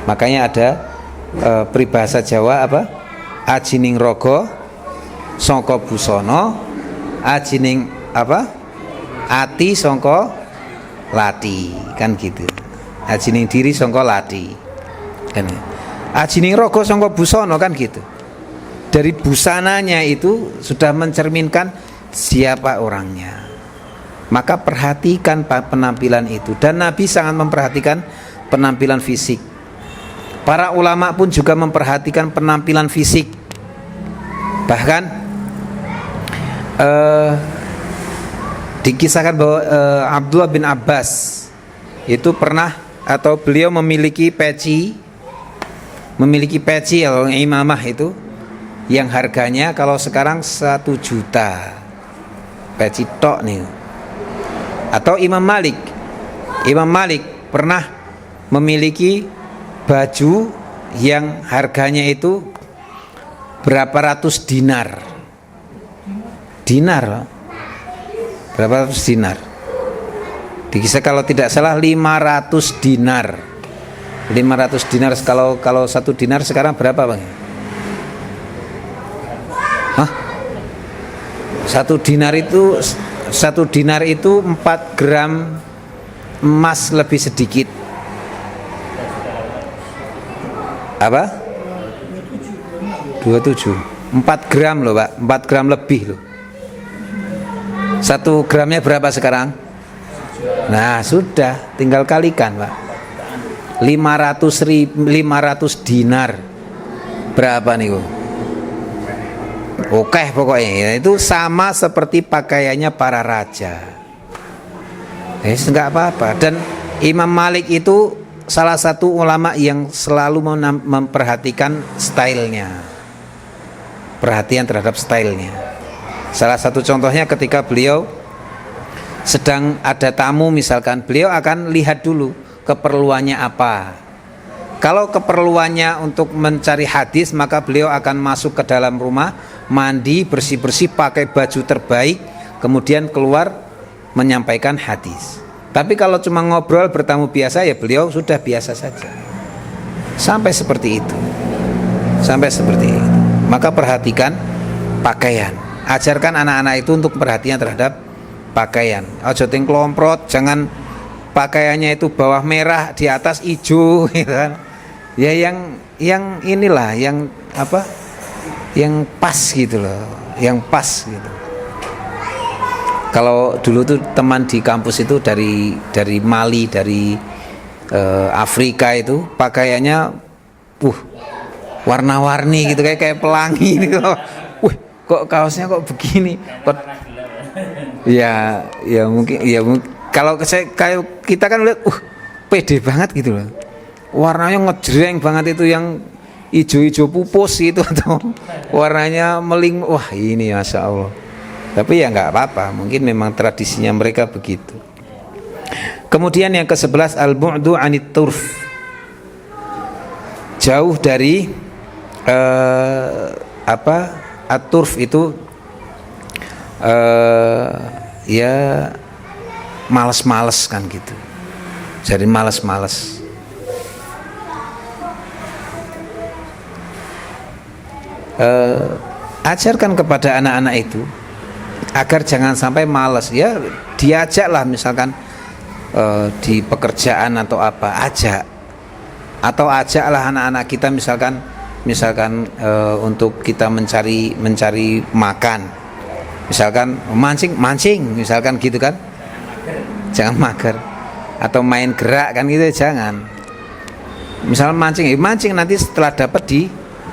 Makanya ada peribahasa Jawa apa? Ajining rogo songko busono, ajining apa? Ati songko lati, kan gitu. Ajining diri songko lati, kan. Ajining rogo songko busono, kan gitu. Dari busananya itu sudah mencerminkan siapa orangnya. Maka perhatikan penampilan itu. Dan Nabi sangat memperhatikan penampilan fisik. Para ulama pun juga memperhatikan penampilan fisik. Bahkan dikisahkan bahwa Abdullah bin Abbas itu pernah, atau beliau memiliki peci atau imamah itu yang harganya kalau sekarang 1 juta, peci tok nih. Atau Imam Malik pernah memiliki baju yang harganya itu berapa ratus dinar, berapa ratus dinar. Dikisah kalau tidak salah 500 dinar. 500 dinar, kalau 1 dinar sekarang berapa, Bang? Hah? 1 dinar itu 4 gram emas lebih sedikit. Apa? 27. 4 gram loh, Pak. 4 gram lebih loh. 1 gramnya berapa sekarang? Nah, sudah, tinggal kalikan, Pak. 500 dinar. Berapa nih, Bu? Oke, pokoknya itu sama seperti pakaiannya para raja. Enggak apa-apa. Dan Imam Malik itu salah satu ulama yang selalu memperhatikan stylenya, perhatian terhadap stylenya. Salah satu contohnya ketika beliau sedang ada tamu misalkan, beliau akan lihat dulu keperluannya apa. Kalau keperluannya untuk mencari hadis, maka beliau akan masuk ke dalam rumah, mandi, bersih-bersih, pakai baju terbaik, kemudian keluar menyampaikan hadis. Tapi kalau cuma ngobrol bertamu biasa, ya beliau sudah biasa saja. Sampai seperti itu. Maka perhatikan pakaian. Ajarkan anak-anak itu untuk perhatian terhadap pakaian. Ojo ting klomprot, jangan pakaiannya itu bawah merah, di atas hijau, gitu kan. Ya yang inilah, yang apa? Yang pas gitu loh, yang pas gitu. Kalau dulu tuh teman di kampus itu dari Mali, dari Afrika itu pakaiannya warna-warni gitu, kayak pelangi gitu. Kok kaosnya kok begini? Ya mungkin kalau kayak kita kan lihat pede banget gitu loh. Warnanya ngejreng banget itu, yang hijau-hijau pupus gitu, atau warnanya meling. Wah, ini Masya Allah. Tapi ya nggak apa-apa, mungkin memang tradisinya mereka begitu. Kemudian yang ke-11 al-bu'du 'anit turf. Jauh dari at-turf itu ya males-males kan gitu. Jadi males-males. ajarkan kepada anak-anak itu agar jangan sampai malas. Ya diajaklah misalkan di pekerjaan atau apa, atau ajaklah anak-anak kita misalkan untuk kita mencari makan, misalkan mancing misalkan gitu kan, jangan mager, atau main gerak kan gitu, jangan. Misal mancing nanti setelah dapat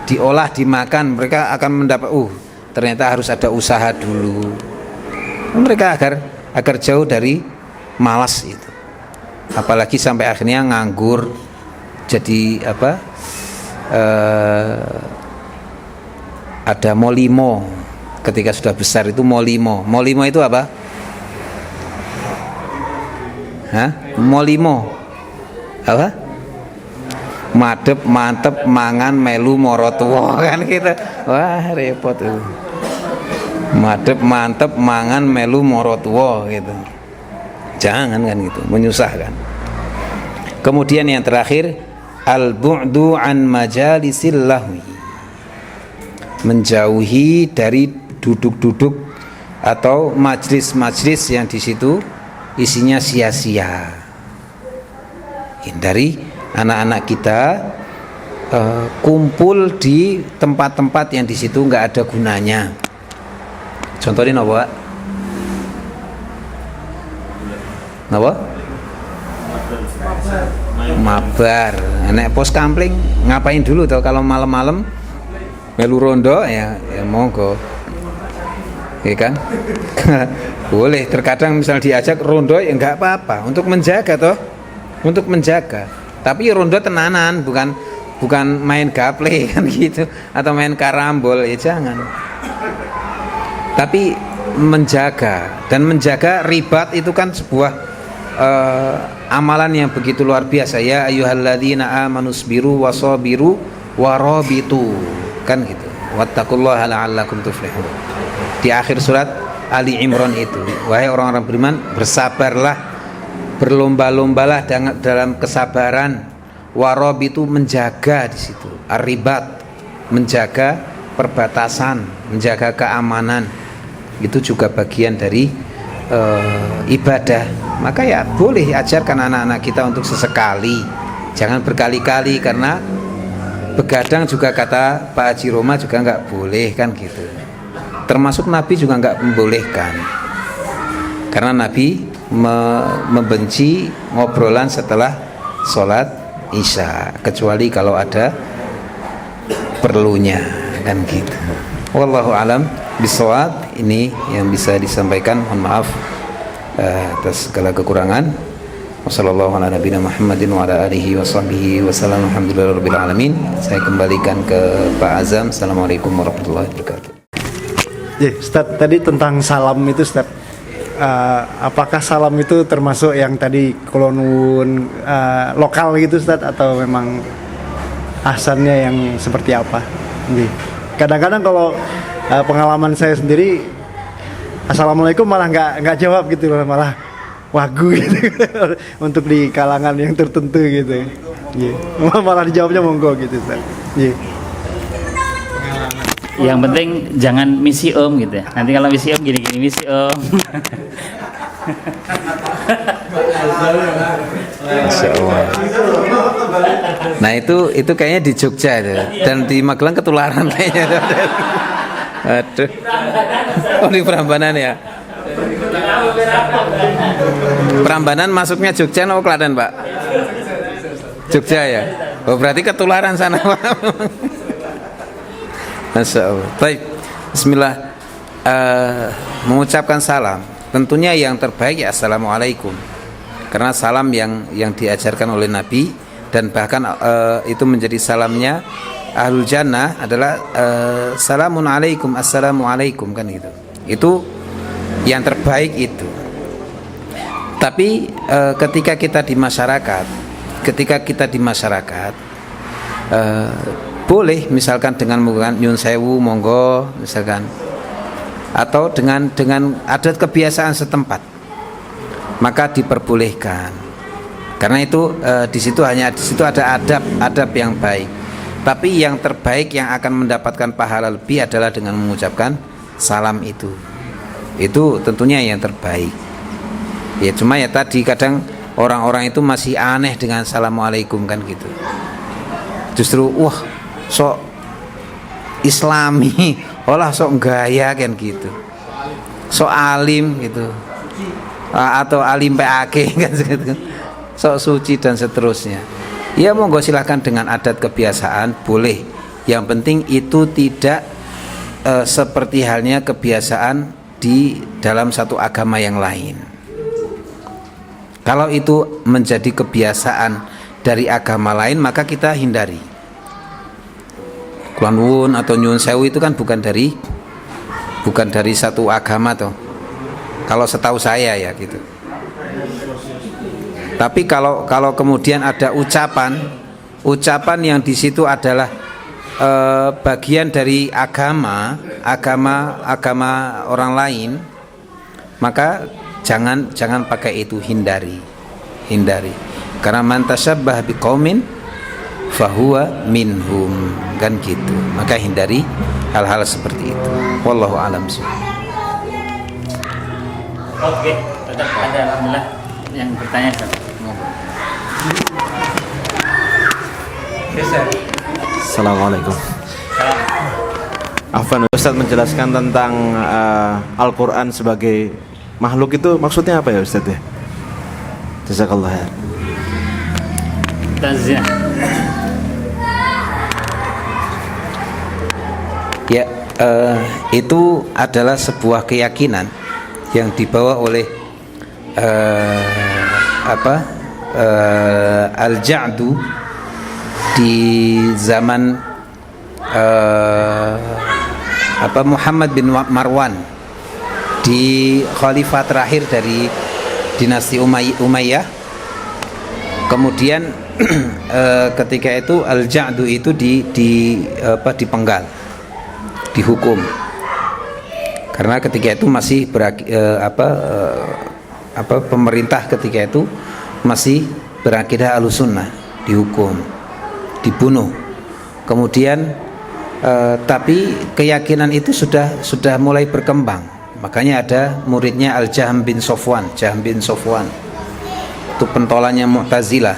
diolah, dimakan, mereka akan mendapat ternyata harus ada usaha dulu, mereka agar jauh dari malas itu. Apalagi sampai akhirnya nganggur, jadi ada molimo ketika sudah besar itu. Molimo itu apa? Molimo apa? Madep, mantep, mangan, melu, morotuwo kan gitu. Wah repot tuh. Madep, mantep, mangan, melu, morotuwo gitu. Jangan kan gitu, menyusahkan. Kemudian yang terakhir, al-bu'du an majalisil lahwi, menjauhi dari duduk-duduk atau majlis-majlis yang di situ isinya sia-sia. Hindari anak-anak kita kumpul di tempat-tempat yang di situ nggak ada gunanya. Contohnya apa? Mabar. Nek pos kampling ngapain dulu tuh kalau malam-malam melu rondo ya monggo. Ya kan? Boleh, terkadang misal diajak rondo ya enggak apa-apa, untuk menjaga toh. Untuk menjaga. Tapi rondo tenanan, bukan main gaple kan gitu, atau main karambol, ya jangan. Tapi menjaga, dan menjaga ribat itu kan sebuah amalan yang begitu luar biasa. Ya ayyuhalladzina amanusbiru wasabiru warabitu, kan gitu. Wattaqullaha la'allakum tuflihun. Di akhir surat Ali Imran itu, wahai orang-orang beriman, bersabarlah, berlomba-lombalah dalam kesabaran. Warabitu, menjaga di situ. Ar-ribat, menjaga perbatasan, menjaga keamanan. Itu juga bagian dari ibadah. Maka ya boleh ajarkan anak-anak kita untuk sesekali, jangan berkali-kali, karena begadang juga kata Pak Haji Roma juga nggak boleh kan gitu. Termasuk Nabi juga nggak membolehkan, karena Nabi membenci ngobrolan setelah sholat Isya, kecuali kalau ada perlunya kan gitu. Wallahu alam bisawab. Ini yang bisa disampaikan, mohon maaf atas segala kekurangan. Wassallallahu ala nabiyina Muhammadin wa ala alihi wa sahbihi wasallam. Alhamdulillahirabbil alamin. Saya kembalikan ke Pak Azam. Assalamualaikum warahmatullahi wabarakatuh. Ya, Ustaz, tadi tentang salam itu, Ustaz. Apakah salam itu termasuk yang tadi kolonun lokal gitu, Ustaz, atau memang asalnya yang seperti apa? Kadang-kadang kalau pengalaman saya sendiri, assalamualaikum malah nggak jawab gitu, malah wagu gitu untuk di kalangan yang tertentu gitu. Malah dijawabnya monggo gitu, Ustaz. Yang penting jangan misi om gitu ya. Nanti kalau misi om gini-gini, misi om. Nah itu kayaknya di Jogja itu. Dan di Magelang ketularan kayaknya. Aduh. Oh di Prambanan ya. Prambanan masuknya Jogja atau Klaten, Pak? Jogja ya. Oh berarti ketularan sana. Masya Allah. Baik, bismillah. Mengucapkan salam, tentunya yang terbaik ya assalamualaikum, karena salam yang diajarkan oleh Nabi, dan bahkan itu menjadi salamnya ahlul jannah adalah salamun alaikum, assalamualaikum, kan gitu. Itu yang terbaik itu. Tapi ketika kita di masyarakat, boleh misalkan dengan menggunakan nyun sewu monggo misalkan, atau dengan adat kebiasaan setempat, maka diperbolehkan, karena itu di situ ada adab yang baik. Tapi yang terbaik yang akan mendapatkan pahala lebih adalah dengan mengucapkan salam itu. Itu tentunya yang terbaik. Ya cuma ya tadi kadang orang-orang itu masih aneh dengan assalamualaikum kan gitu. Justru wah sok islami, olah sok gaya kan gitu. Sok alim gitu. Atau alim PAK kan gitu. Sok suci dan seterusnya. Ya monggo silahkan dengan adat kebiasaan boleh. Yang penting itu tidak seperti halnya kebiasaan di dalam satu agama yang lain. Kalau itu menjadi kebiasaan dari agama lain maka kita hindari. Kulon nuwun atau nyuwun sewu itu kan bukan dari satu agama toh. Kalau setahu saya ya gitu. Tapi kalau kemudian ada ucapan yang di situ adalah bagian dari agama orang lain, maka jangan pakai itu, hindari. Karena man tasyabbah biqaumin fahuwa minhum, kan gitu. Maka hindari hal-hal seperti itu. Wallahu a'lam. Oke, tetap ada alhamdulillah yang bertanya. Assalamualaikum. Afwan, Ustaz menjelaskan tentang Al-Quran sebagai makhluk itu maksudnya apa ya Ustaz ya? Jazakallah khair. Tazia. Ya, itu adalah sebuah keyakinan yang dibawa oleh Al-Ja'du di zaman Muhammad bin Marwan, di khalifah terakhir dari dinasti Umayyah. Kemudian ketika itu Al-Ja'du itu dipenggal, dihukum. Karena ketika itu masih pemerintah ketika itu masih berakidah Ahlussunnah, dihukum, dibunuh. Kemudian tapi keyakinan itu sudah mulai berkembang. Makanya ada muridnya Al-Jahm bin Sofwan, itu pentolannya Mu'tazilah.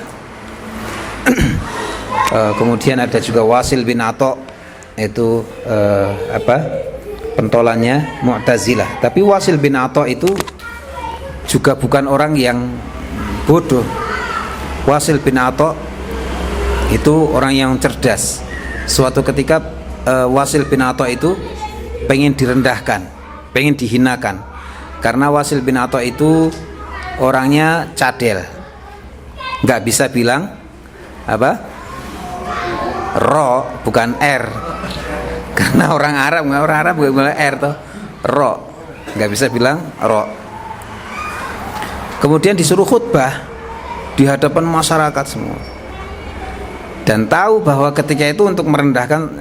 Kemudian ada juga Wasil bin Atha, itu pentolannya Mu'tazilah. Tapi Wasil bin Atha itu juga bukan orang yang bodoh. Wasil bin Atha itu orang yang cerdas. Suatu ketika Wasil bin Atha itu pengen direndahkan, pengen dihinakan, karena Wasil bin Atha itu orangnya cadel, nggak bisa bilang ro, bukan r, karena orang Arab nggak bilang r toh, ro, nggak bisa bilang ro. Kemudian disuruh khutbah di hadapan masyarakat semua, dan tahu bahwa ketika itu untuk merendahkan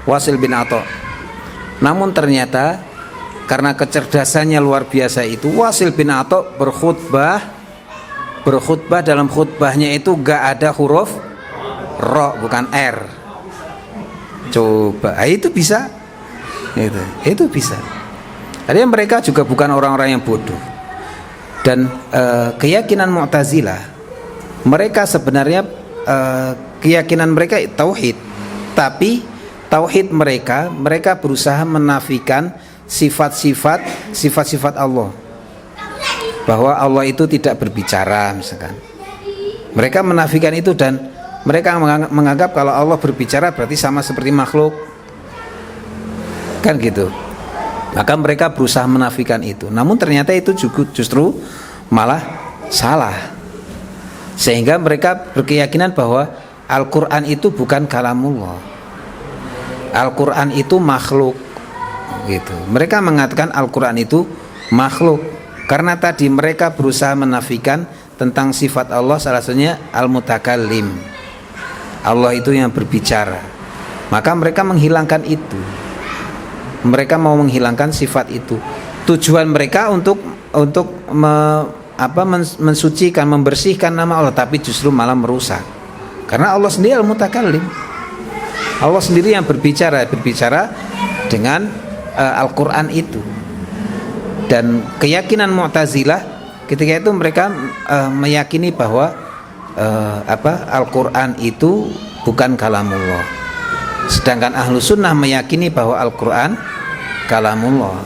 Wasil bin Atha. Namun ternyata karena kecerdasannya luar biasa itu, Wasil bin Atha berkhutbah dalam khutbahnya itu gak ada huruf ro, bukan r. Coba, itu bisa, itu bisa. Artinya mereka juga bukan orang-orang yang bodoh. Dan keyakinan Mu'tazilah, mereka sebenarnya keyakinan mereka tauhid, tapi tauhid mereka berusaha menafikan sifat-sifat Allah, bahwa Allah itu tidak berbicara misalkan. Mereka menafikan itu, dan mereka menganggap kalau Allah berbicara berarti sama seperti makhluk, kan gitu. Maka mereka berusaha menafikan itu. Namun ternyata itu justru malah salah. Sehingga mereka berkeyakinan bahwa Al-Quran itu bukan kalamullah, Al-Quran itu makhluk gitu. Mereka mengatakan Al-Quran itu makhluk karena tadi mereka berusaha menafikan tentang sifat Allah, salah satunya Al-Mutakallim, Allah itu yang berbicara. Maka mereka menghilangkan itu. Mereka mau menghilangkan sifat itu. Tujuan mereka untuk mensucikan, membersihkan nama Allah, tapi justru malah merusak. Karena Allah sendiri Al-Mutakallim, Allah sendiri yang berbicara dengan Al-Quran itu. Dan keyakinan Mu'tazilah ketika itu mereka meyakini bahwa Al-Quran itu bukan kalamullah. Sedangkan Ahlu Sunnah meyakini bahwa Al-Quran kalamullah.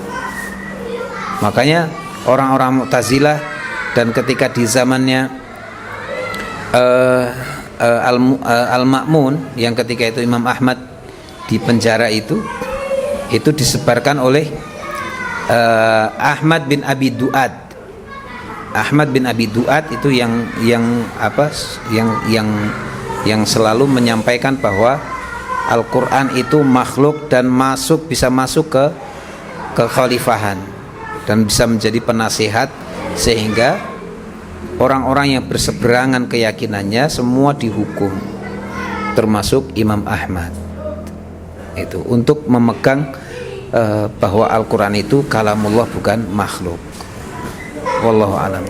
Makanya orang-orang Mu'tazilah, dan ketika di zamannya Al-Ma'mun, yang ketika itu Imam Ahmad di penjara itu disebarkan oleh Ahmad bin Abi Du'ad. Ahmad bin Abi Du'ad itu yang selalu menyampaikan bahwa Al-Quran itu makhluk dan bisa masuk ke kekhalifahan dan bisa menjadi penasihat, sehingga orang-orang yang berseberangan keyakinannya semua dihukum, termasuk Imam Ahmad. Itu untuk memegang bahwa Al-Quran itu kalamullah, bukan makhluk. Wallahu a'lam.